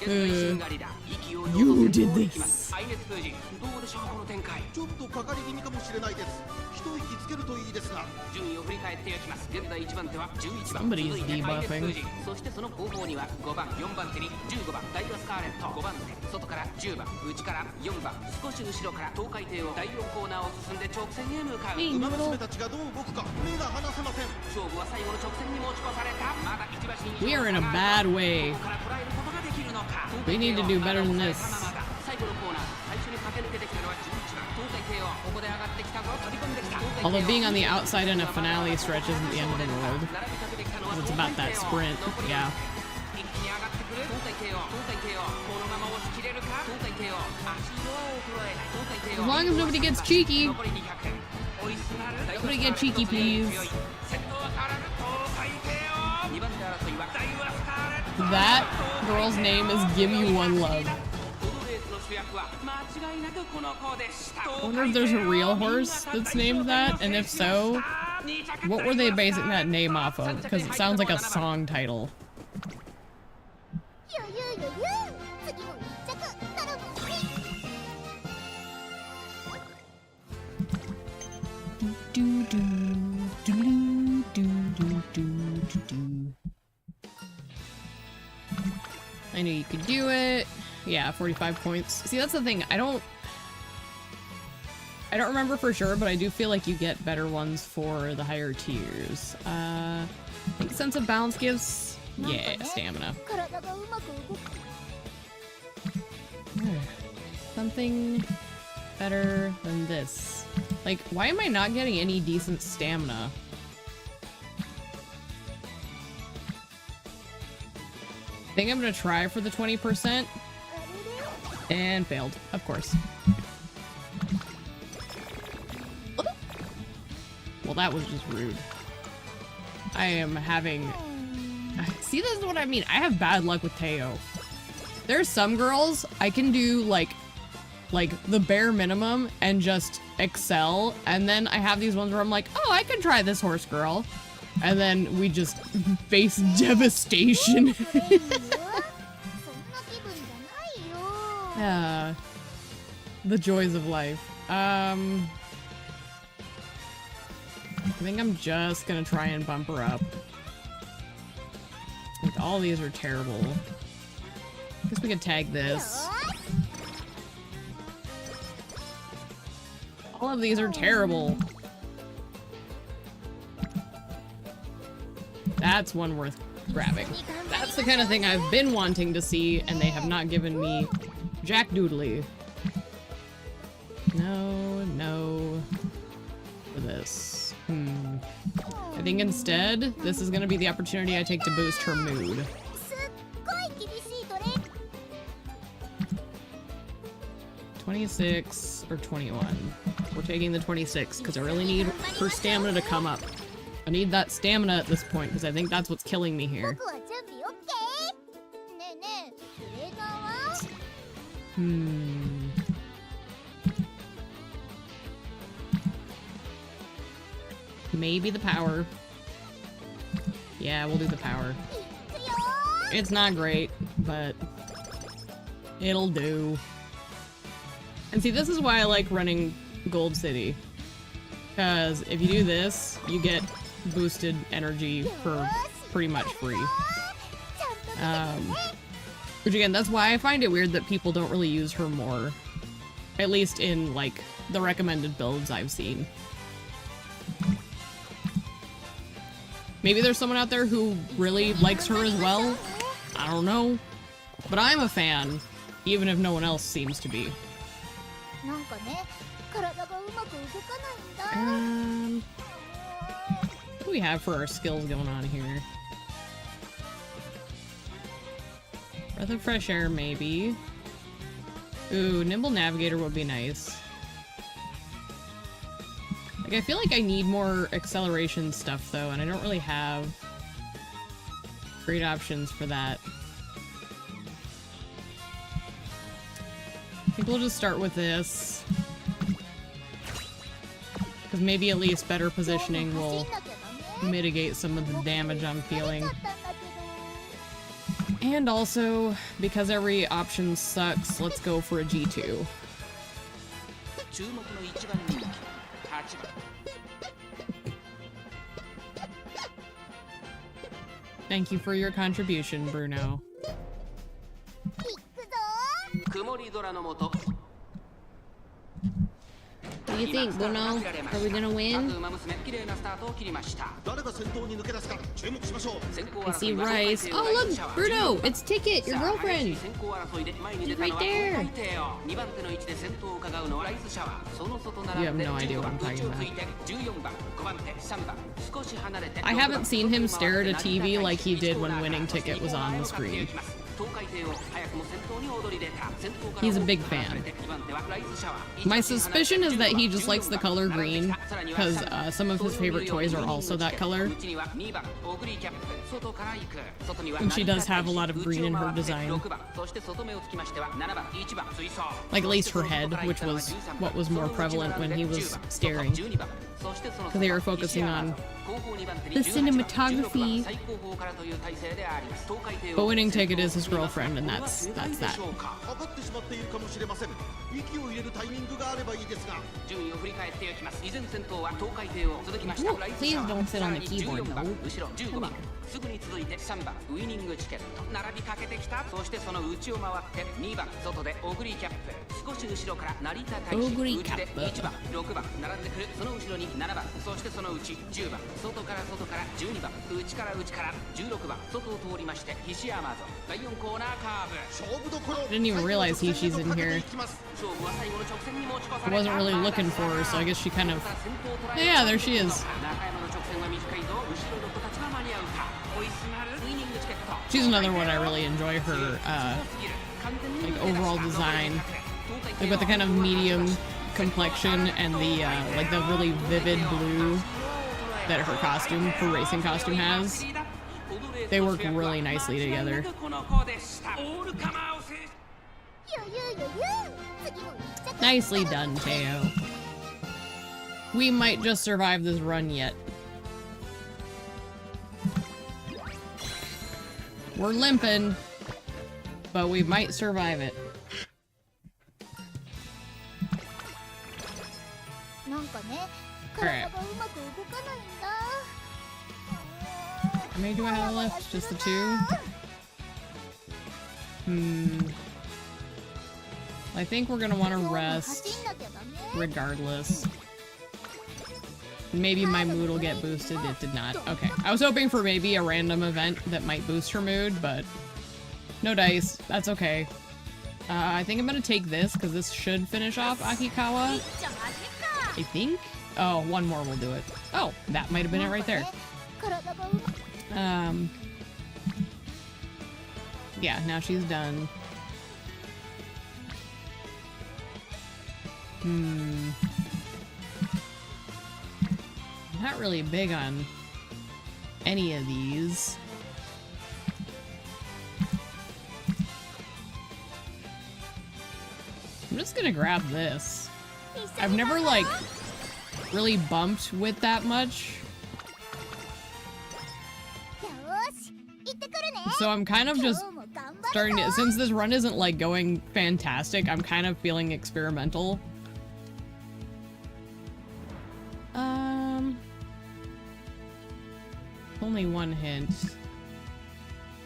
You did this. 愛熱封じどうでしょうこの展開ちょっとかかり気味かもしれないです。一息つけるといいですが。順位を振り返っていきます。現在1番手は11番 Somebody's 続いて愛熱 debuffing. 封じそしてその後方には5番4番手に15番ダイワスカーレット5番手外から10番内から4番少し後ろから東海帝を第4コーナーを進んで直線へ向かう馬娘たちがどう動くか目が離せません。勝負は最後の直線に持ち越されたまだ1馬身 We are in a bad way. ここから捉えることができるのか We need to do better than this. 最後のコーナー最初に駆け抜けてきたのは11番東海帝王ここで上がってきたぞ飛び込んできた Although being on the outside in a finale stretch isn't the end of the world. 並びかけてきたのは It's about that sprint. Yeah. 一気に上がってくる東海帝王このまま押し切れるか東海帝王足色は衰えない東海帝 As 王 long as nobody gets cheeky. 残り200点追いすがる Nobody get cheeky, please. 先頭は変わらぬ東海帝王2番手争いはダイワスカーレット That girl's name is Give You One Love. このレースの主役は間違いなくこの子でした I wonder if there's a real horse that's named that, and if so, what were they basing that name off of? Because it sounds like a song title. ゆゆゆゆ次も一着頼むね Do, do, do, do, do, do, do, do. I knew you could do it. Yeah, 45 points. See, that's the thing. I don't remember for sure, but I do feel like you get better ones for the higher tiers. I think Sense of Balance gives, yeah, stamina. 体がうまく動く Something better than this. Like, why am I not getting any decent stamina? I think I'm gonna try for the 20% and failed, of course. Well, that was just rude. I am having... See, this is what I mean. I have bad luck with Teo. There's some girls I can do like the bare minimum and just excel, and then I have these ones where I'm like, oh, I can try this horse girl, and then we just face devastation. そんな気分じゃないよ The joys of life. I think I'm just gonna try and bump her up. Like, all these are terrible. Guess we could tag this. All of these are terrible. That's one worth grabbing. That's the kind of thing I've been wanting to see, and they have not given me Jack Doodly. No, no. For this. I think instead, this is gonna be the opportunity I take to boost her mood. すっごい厳しいトレー 26 or 21. We're taking the 26 because I really need her stamina to come up. I need that stamina at this point because I think that's what's killing me here. 僕は準備 OK ねえねえトレーナーは Maybe the power. Yeah, we'll do the power. いくよ It's not great, but it'll do. And see, this is why I like running Gold City. Because if you do this, you get boosted energy for pretty much free. ちゃんと見ててね Which again, that's why I find it weird that people don't really use her more. At least in, like, the recommended builds I've seen. Maybe there's someone out there who really likes her as well. I don't know. But I'm a fan, even if no one else seems to be. なんかね体がうまく動かないんだ What do we have for our skills going on here? Breath of fresh air, maybe. Ooh, Nimble Navigator would be nice. Like, I feel like I need more acceleration stuff, though, and I don't really have great options for that. I think we'll just start with this. Because maybe at least better positioning will mitigate some of the damage I'm feeling. And also, because every option sucks, let's go for a G2. 注目の一番人気8番 Thank you for your contribution, Bruno. 行くぞ曇り空の下 What do you think, Bruno? Are we gonna win? ウマ娘綺麗なスタートを切りました。 誰が先頭に抜け出すか注目しましょう。 先行 I 争 see いは Rice. Oh, look, Bruno! It's Ticket, your さあ girlfriend! 先行争いで前に出 She's たの right は there! 東海帝王2番手の位置で先頭を伺うのはライスシャワーその外並 You ん have で no idea 15 what 番 I'm talking 内を about. ついて14番5番手3番少し離れて I haven't seen him stare at a TV like he did when Winning Ticket was on the screen. 東海帝王早くも先頭に躍り出た先頭から He's a big fan. 2番手はライスシャワー My suspicion is that he just likes the color green, because some of his favorite toys are also that color. And she does have a lot of green in her design. Like at least her head, which was what was more prevalent when he was staring. Because they were focusing on the cinematography. But Winning Ticket is his girlfriend, and that's that. 上がってしまっているかもしれません。息を入れるタイミングがあればいいですが。 順位を振り返っていきます。依然先頭は東海帝王続きました。 Ooh, please don't sit on the keyboard, 14番 though. 後ろ15番すぐに続いて3番ウイニングチケット並びかけてきた。そしてその内を回って2番外でオグリーキャップ少し後ろから成田大使 Ogre 内で Cap 1番6番並んでくるその後ろに7番そしてその内10番外から12番内から16番外を通りまして西山ぞ第4コーナーカーブ 勝負どころ。 Didn't even realize she's in here. 勝負は最後の直線に持ち越さ I れた。 wasn't really looking for her, so I guess she kind of... Yeah, there she is. 中山の直線は短いぞ。後ろの子たちは間に合うか。追いすがるウイニングチケット。 She's another one I really enjoy her, like, overall design. Like, with the kind of medium complexion and the, like, the really vivid blue that her costume, her racing costume has. They work really nicely together. 余裕次も行きたく Nicely done, Teo. We might just survive this run yet. We're limping, but we might survive it. なんかね Alright. 体がうまく動かないんだ How many do I have left? Just the two? I think we're gonna want to 走 rest んなきゃダメ regardless. Maybe my mood will get boosted. It did not. Okay. I was hoping for maybe a random event that might boost her mood, but no dice. That's okay. I think I'm gonna take this because this should finish off Akikawa. じゃあマジか I think. Oh, one more will do it. Oh, that might have been it right there. 体がうま Yeah, now she's done. I'm not really big on any of these. I'm just gonna grab this. I've never, like, really bumped with that much. よーし行ってくるね So I'm kind of just 今日も頑張る starting to, since this run isn't like going fantastic, I'm kind of feeling experimental. Only one hint.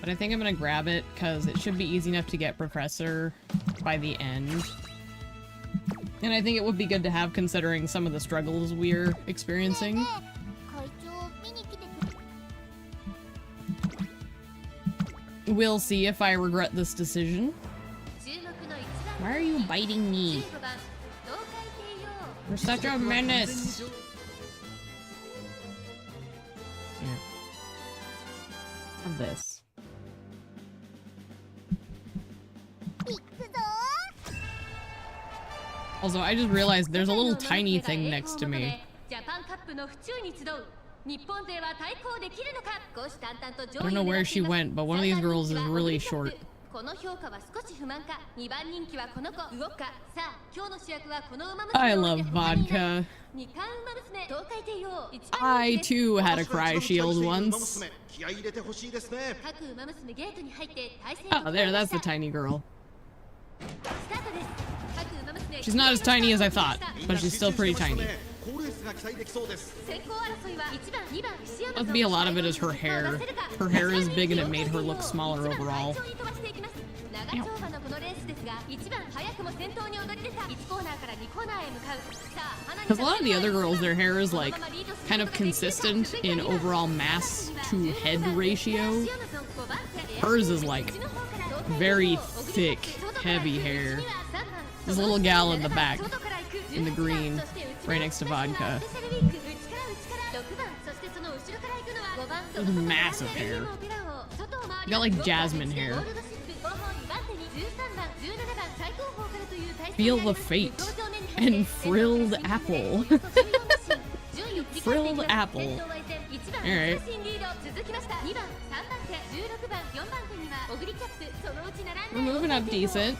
But I think I'm gonna grab it because it should be easy enough to get Professor by the end. And I think it would be good to have considering some of the struggles we're experiencing. 会長見に来てくれ We'll see if I regret this decision. 注目の1番 Why are you biting me? 15番東海帝王 You're such a menace. Of this. 行くぞ Also, Also, I just realized there's a little tiny thing next to me. ジャパンカップの府中に集う日本勢は対抗できるのか虎視眈々と I don't know where she went, but one of these girls is really short. この評価は少し不満か2番人気はこの子動くかさあ今日の主役はこの馬娘 I love vodka. 二冠馬娘東海帝王一 I 番人気です too had a cry shield once. 気合い入れてほしいですね。各馬娘ゲートに入って対戦 Oh, there, that's the tiny girl. スタートです各馬娘 She's not as tiny as I thought, but she's still pretty tiny. 好レースが期待できそうです Must be a lot of it is her hair. Her hair is big and it made her look smaller overall. Because a lot of the other girls, their hair is like kind of consistent in overall mass to head ratio. Hers is like very thick, heavy hair. There's a little gal in the back, in the green, right next to Vodka. With massive hair. Got like jasmine hair. Feel the fate. And frilled apple. Frilled apple. Alright. We're moving up decent.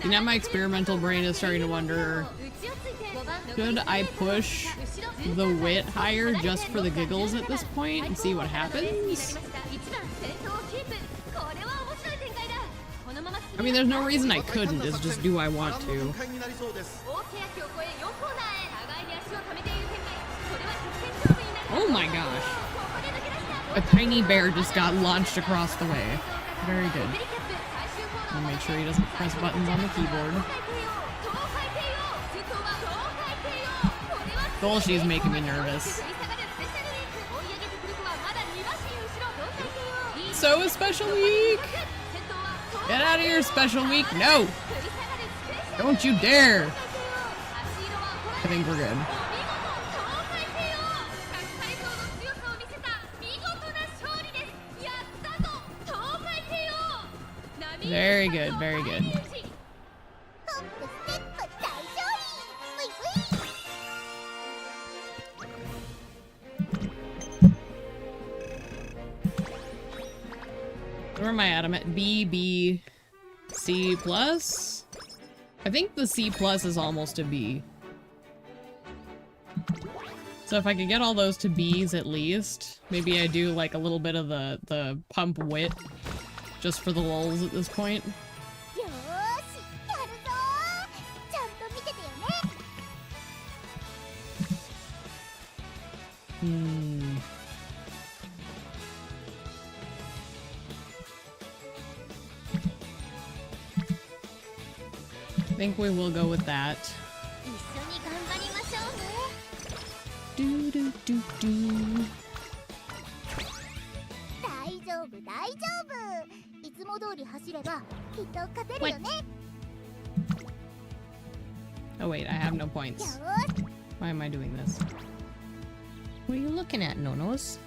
And now my experimental brain is starting to wonder, should I push the wit higher just for the giggles at this point and see what happens? I mean, there's no reason I couldn't, it's just do I want to. Oh my gosh. A tiny bear just got launched across the way. Very good. I'll make sure he doesn't press buttons on the keyboard. Goal, she's making me nervous. So is Special Week! Get out of here, Special Week! No! Don't you dare! I think we're good. Very good, very good. Where am I at? I'm at B, B, C plus? I think the C plus is almost a B. So if I could get all those to B's at least, maybe I do like a little bit of the pump wit just for the lulz at this point. I think we will go with that. Do do do do. What? Oh wait, I have no points. Why am I doing this? What are you looking at, Nonos?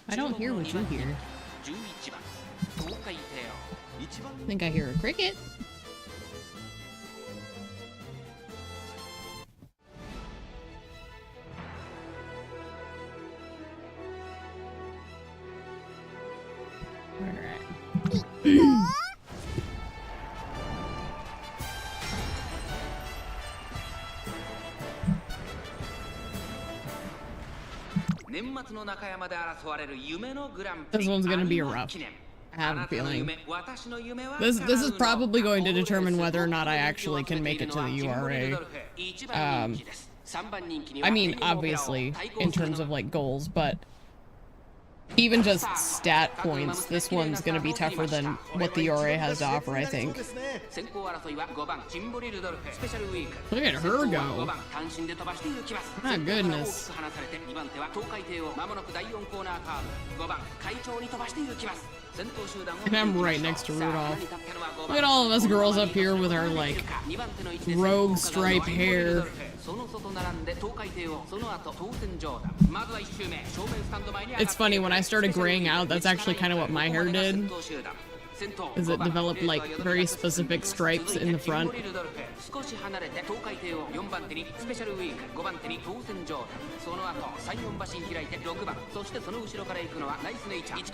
I don't hear what you hear. I think I hear a cricket. Alright. 年末の中山で争われる夢のグランプ This リ one's gonna be rough. I have a feeling. This is probably going to determine whether or not I actually can make it to the URA. I mean, obviously, in terms of like goals, but even just stat points, this one's gonna be tougher than what the URA has to offer, I think. Look at her go. My goodness. And I'm right next to Rudolph. Look at all of us girls up here with our, like, rogue stripe hair. It's funny, when I started graying out, that's actually kind of what my hair did. Is it developed, like, very specific stripes in the front.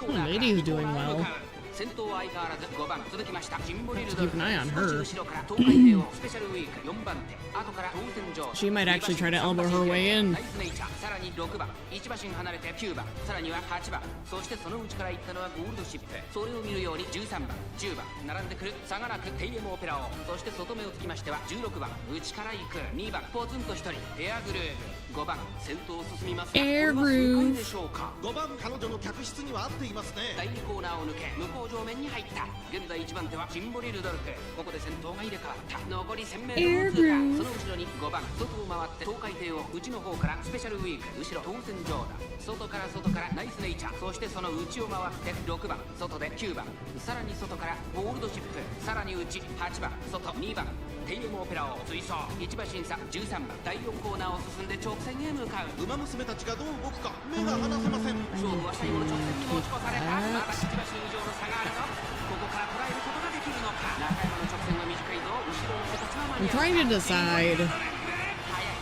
Lady is doing well. 先頭は相変わらず5番続きましたシンボリルド Keep an eye on 少し her. 後ろから東海帝王スペシャルウィーク4番手後から当選上 She might actually try to elbow her way in. ナイスネイチャーさらに6番1馬身離れて9番さらには8番そしてその内から行ったのはゴールドシップそれを見るように13番10番並んでくる差がなくテイエムオペラをそして外目をつきましては16番内から行く2番ポツンと1人エアグルーヴ5番先頭を進みますがエアグルーヴこれは正解でしょうか5番彼女の客室には合っていますね。第2コーナーを抜け向こう上面に入った現在1番手はシンボリルドルフここで先頭が入れ替わった残り 1000m の通過その後ろに5番外を回って東海帝王内の方からスペシャルウィーク後ろ当選上だ外からナイスネイチャーそしてその内を回って6番外で9番さらに外からゴールドシップさらに内8番外2番テイエムオペラを追走1馬審査13番第4コーナーを進んで直線へ向かう馬娘たちがどう動くか目が離せません。勝負は最後の直線に持ち越されたまだ1馬身以上の差があるぞここから捉えることができるのか中山の直線は短いぞ後ろの人たちは間 I'm に合う trying to decide.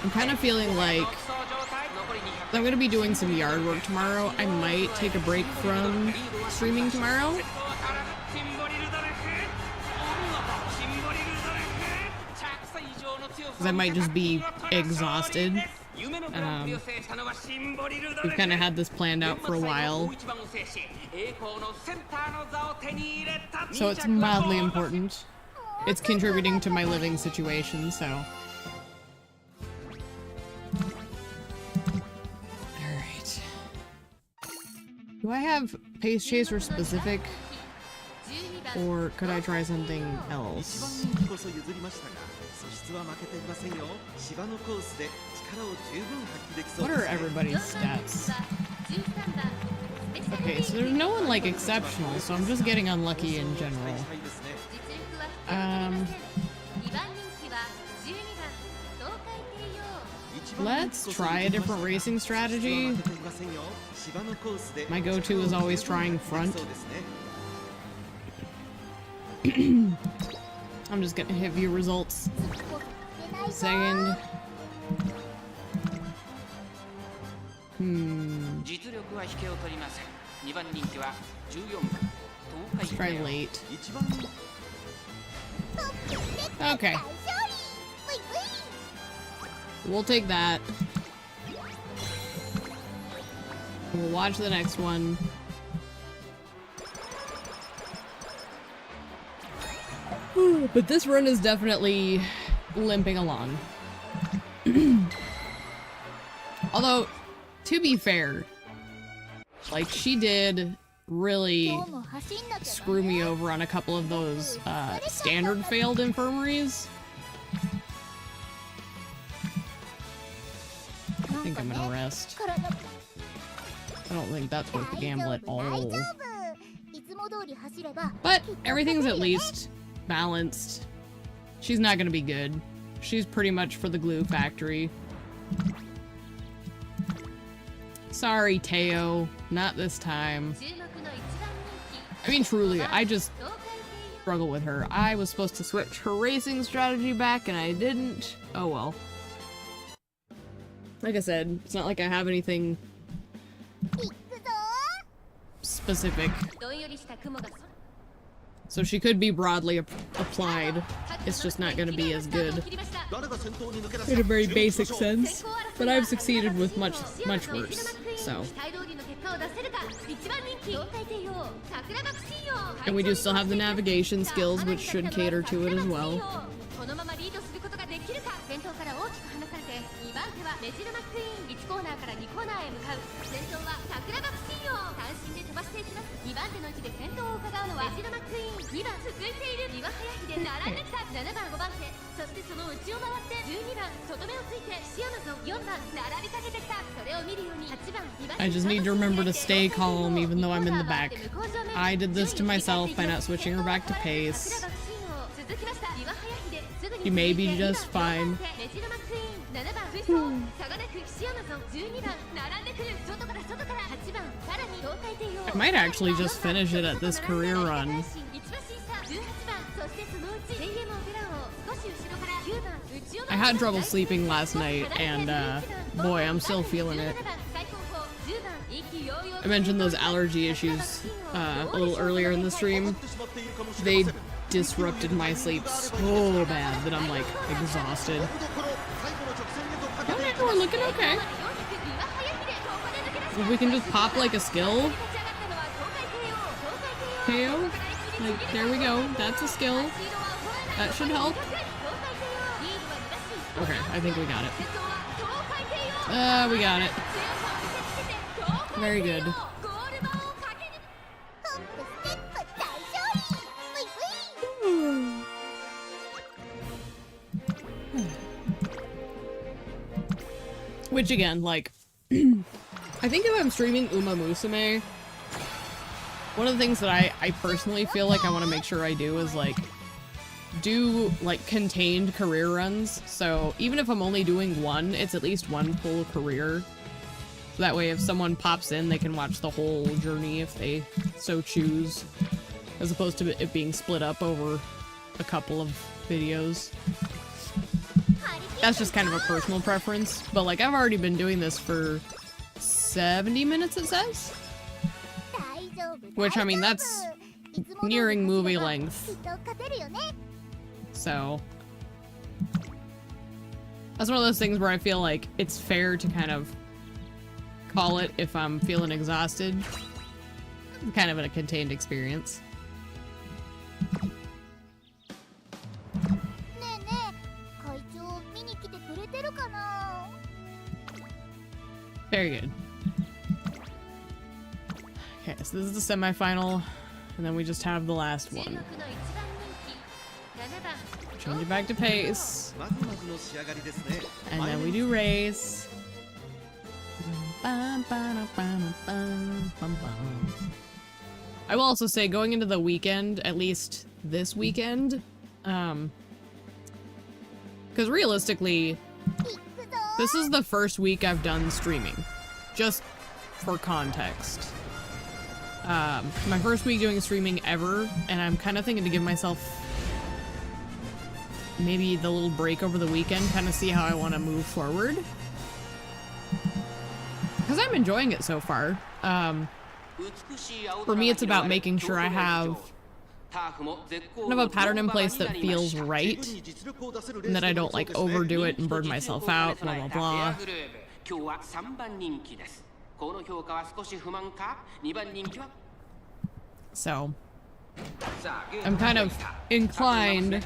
I'm kind of feeling like I'm gonna be doing some yard work tomorrow. I might take a break from streaming tomorrow. Because I might just be exhausted. We've kind of had this planned out for a while. So it's mildly important. It's contributing to my living situation, so. Alright. Do I have Pace Chaser specific? Or could I try something else? What are everybody's stats? Okay, so there's no one like exceptional, so I'm just getting unlucky in general. Let's try a different racing strategy. My go-to is always trying front. I'm just gonna hit view results. Second. 実力は引けを取りません。2番人気は14番東 Let's 海 try 帝王 late. 1番 Okay. We'll take that. We'll watch the next one. But this run is definitely limping along. Although, to be fair, like, she did really screw me over on a couple of those standard failed infirmaries. I think I'm gonna rest. I don't think that's worth the gamble at all. But everything's at least balanced. She's not gonna be good. She's pretty much for the glue factory. Sorry, Teo. Not this time. I mean, truly, I just struggle with her. I was supposed to switch her racing strategy back, and I didn't. Oh well. Like I said, it's not like I have anything specific. So she could be broadly applied. It's just not going to be as good in a very basic sense. But I've succeeded with much worse. So. And we do still have the navigation skills, which should cater to it as well. I just need to remember to stay calm even though I'm in the back. I did this to myself by not switching her back to pace. You may be just fine. I might actually just finish it at this career run. I had trouble sleeping last night, and boy, I'm still feeling it. I mentioned those allergy issues a little earlier in the stream. They disrupted my sleep so bad that I'm like exhausted. Okay, we're looking okay. If we can just pop like a skill. KO. Like, there we go. That's a skill. That should help. Okay, I think we got it. We got it. Very good. Which again, like, I think if I'm streaming Umamusume, one of the things that I personally feel like I want to make sure I do is like, do like contained career runs. So even if I'm only doing one, it's at least one full career. So that way if someone pops in, they can watch the whole journey if they so choose, as opposed to it being split up over a couple of videos. That's just kind of a personal preference, but like I've already been doing this for 70 minutes, it says? Which, I mean, that's nearing movie length. So that's one of those things where I feel like it's fair to kind of call it if I'm feeling exhausted. Kind of in a contained experience. Very good. Okay, so this is the semi-final, and then we just have the last one. Change it back to pace. And then we do race. I will also say, going into the weekend, at least this weekend, because realistically, this is the first week I've done streaming, just for context. My first week doing streaming ever, and I'm kind of thinking to give myself maybe the little break over the weekend, kind of see how I want to move forward. Because I'm enjoying it so far. For me, it's about making sure I have kind of a pattern in place that feels right, and that I don't like overdo it and burn myself out, blah blah blah. So I'm kind of inclined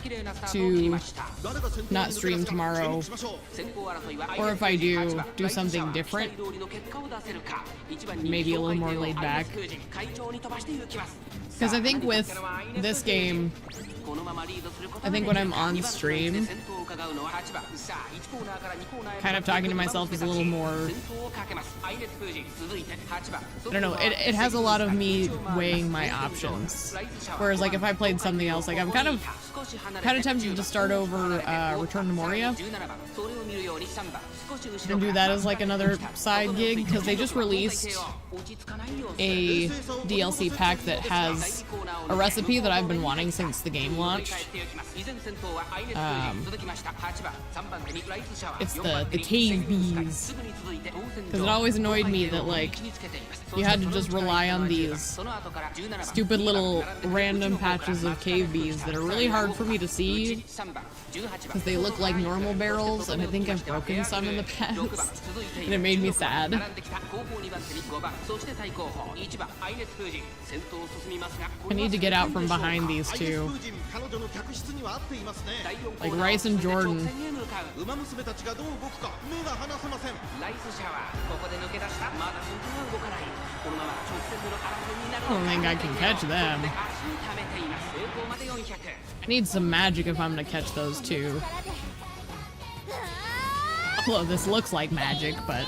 to not stream tomorrow, or if I do something different, maybe a little more laid back. Because I think with this game, I think when I'm on stream, kind of talking to myself is a little more, I don't know, it has a lot of me weighing my options. Whereas like if I played something else, like I'm kind of tempted to start over Return to Moria and do that as like another side gig, because they just released a DLC pack that has a recipe that I've been wanting since the game launched. It's the cave bees, because it always annoyed me that like you had to just rely on these stupid little random patches of cave bees that are really hard for me to see because they look like normal barrels, and I think I've broken some in the past, and it made me sad. I need to get out from behind these two. Like Rice and Jordan. I don't think I can catch them. I need some magic if I'm gonna catch those two. Although this looks like magic, but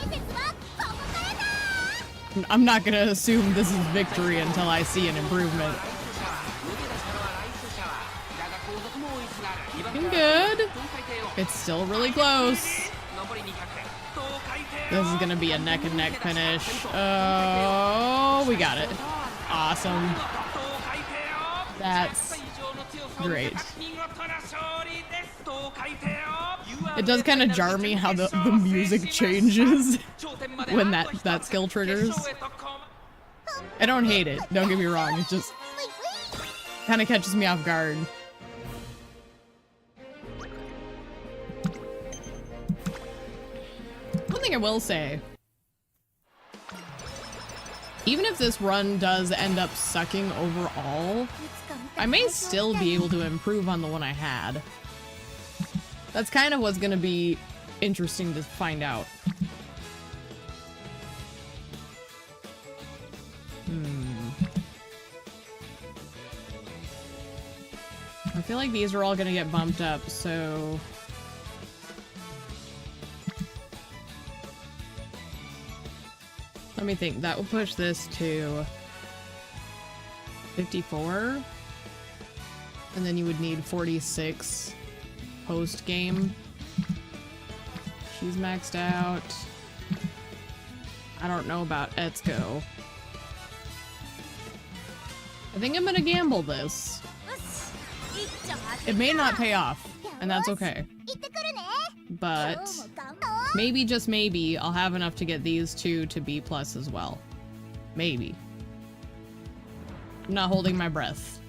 I'm not gonna assume this is victory until I see an improvement. Looking good. It's still really close. This is gonna be a neck and neck finish. Oh, we got it. Awesome. That's great. It does kind of jar me how the music changes when that skill triggers. I don't hate it, don't get me wrong, it just kind of catches me off guard. One thing I will say, even if this run does end up sucking overall, I may still be able to improve on the one I had. That's kind of what's gonna be interesting to find out. I feel like these are all gonna get bumped up, so... Let me think. That will push this to 54. And then you would need 46 post-game. She's maxed out. I don't know about Etsuko. I think I'm gonna gamble this. It may not pay off, and that's okay. But maybe, just maybe, I'll have enough to get these two to B+ as well. Maybe. I'm not holding my breath.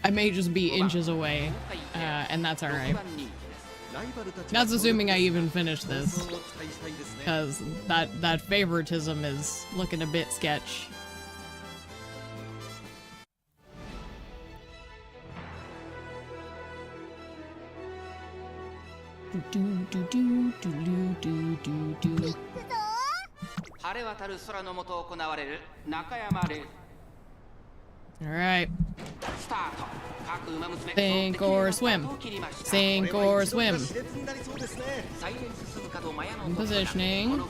I may just be inches away, and that's alright. That's assuming I even finish this, because that favoritism is looking a bit sketch. Alright. Sink or swim. Sink or swim. Positioning.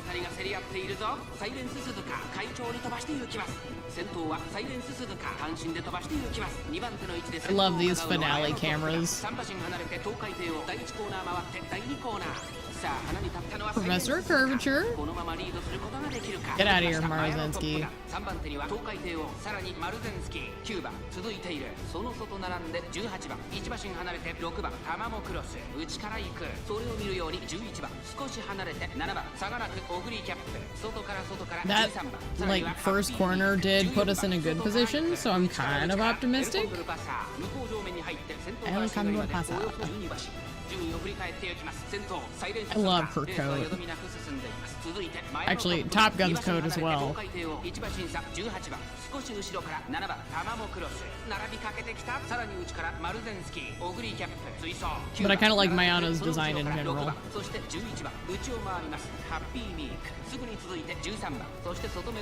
I love these finale cameras. Professor Curvature. Get out of here, Marzinski. That, like, first corner did put us in a good position, so I'm kind of optimistic. El Cambio pasa. I love her coat. Actually, Top Gun's coat as well. But I kind of like Mayano's design in general.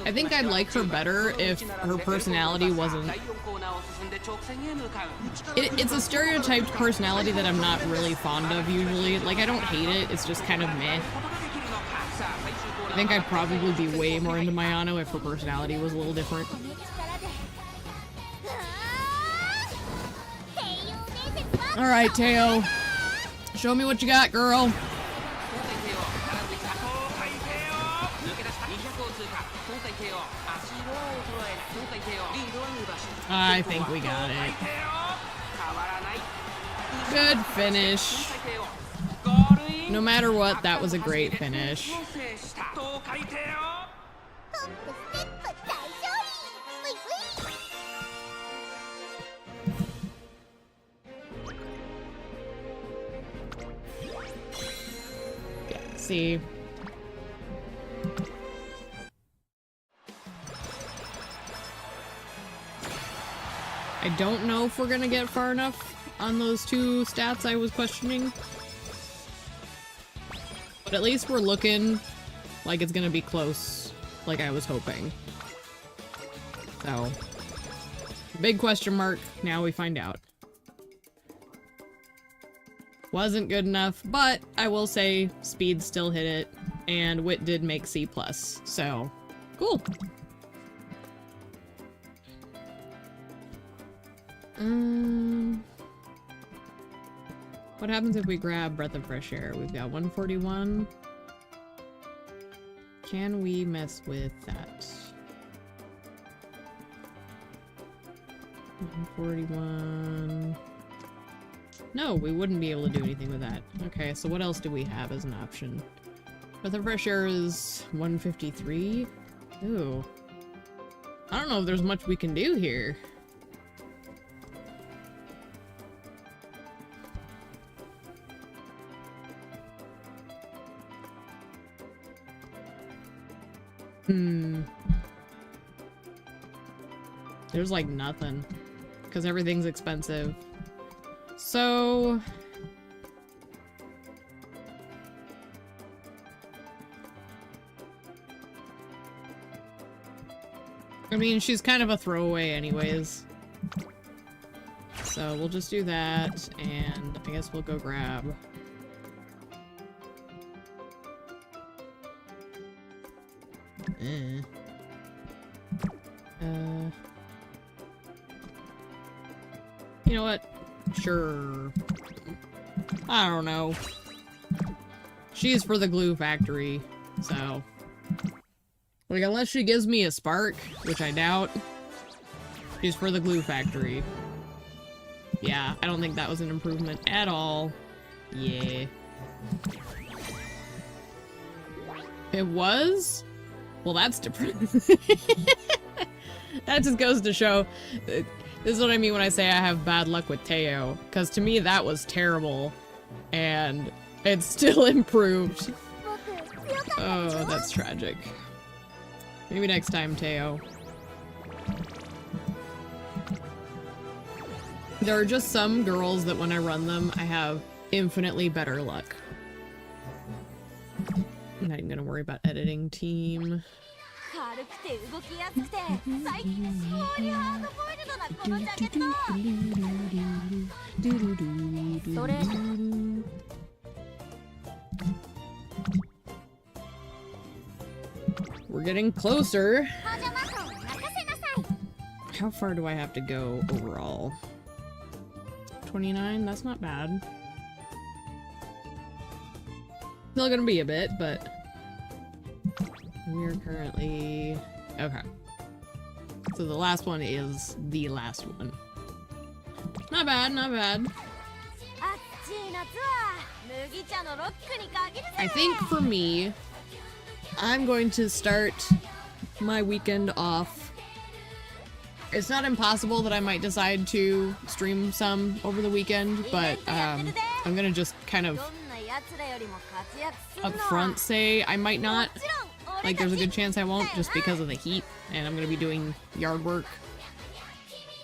I think I'd like her better if her personality wasn't... It's a stereotyped personality that I'm not really fond of usually. Like, I don't hate it, it's just kind of meh. I think I'd probably be way more into Mayano if her personality was a little different. Alright, Teo. Show me what you got, girl. I think we got it. Good finish. No matter what, that was a great finish. Yeah, see. I don't know if we're gonna get far enough on those two stats I was questioning. But at least we're looking like it's gonna be close, like I was hoping. So, big question mark, now we find out. Wasn't good enough, but I will say speed still hit it, and wit did make C+, so cool. What happens if we grab Breath of Fresh Air? We've got 141. Can we mess with that? 141. No, we wouldn't be able to do anything with that. Okay, so what else do we have as an option? But the fresh air is 153. Ooh. I don't know if there's much we can do here. There's like nothing. Because everything's expensive. So... I mean, she's kind of a throwaway anyways. So we'll just do that, and I guess we'll go grab... You know what? Sure. I don't know. She's for the glue factory, so... Like, unless she gives me a spark, which I doubt, she's for the glue factory. Yeah, I don't think that was an improvement at all. Yeah. It was? Well, that's depressing. That just goes to show... This is what I mean when I say I have bad luck with Teo. Because to me, that was terrible. And it's still improved. Oh, that's tragic. Maybe next time, Teo. There are just some girls that when I run them, I have infinitely better luck. I'm not even gonna worry about editing team. We're getting closer. How far do I have to go overall? 29? That's not bad. Still gonna be a bit, but we're currently... Okay. So the last one is the last one. Not bad, not bad. I think for me, I'm going to start my weekend off. It's not impossible that I might decide to stream some over the weekend, but I'm gonna just kind of up front say I might not. Like, there's a good chance I won't just because of the heat, and I'm gonna be doing yard work.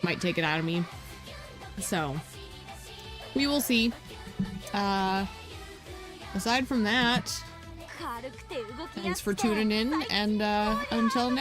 Might take it out of me. So, we will see. Aside from that, thanks for tuning in, and until next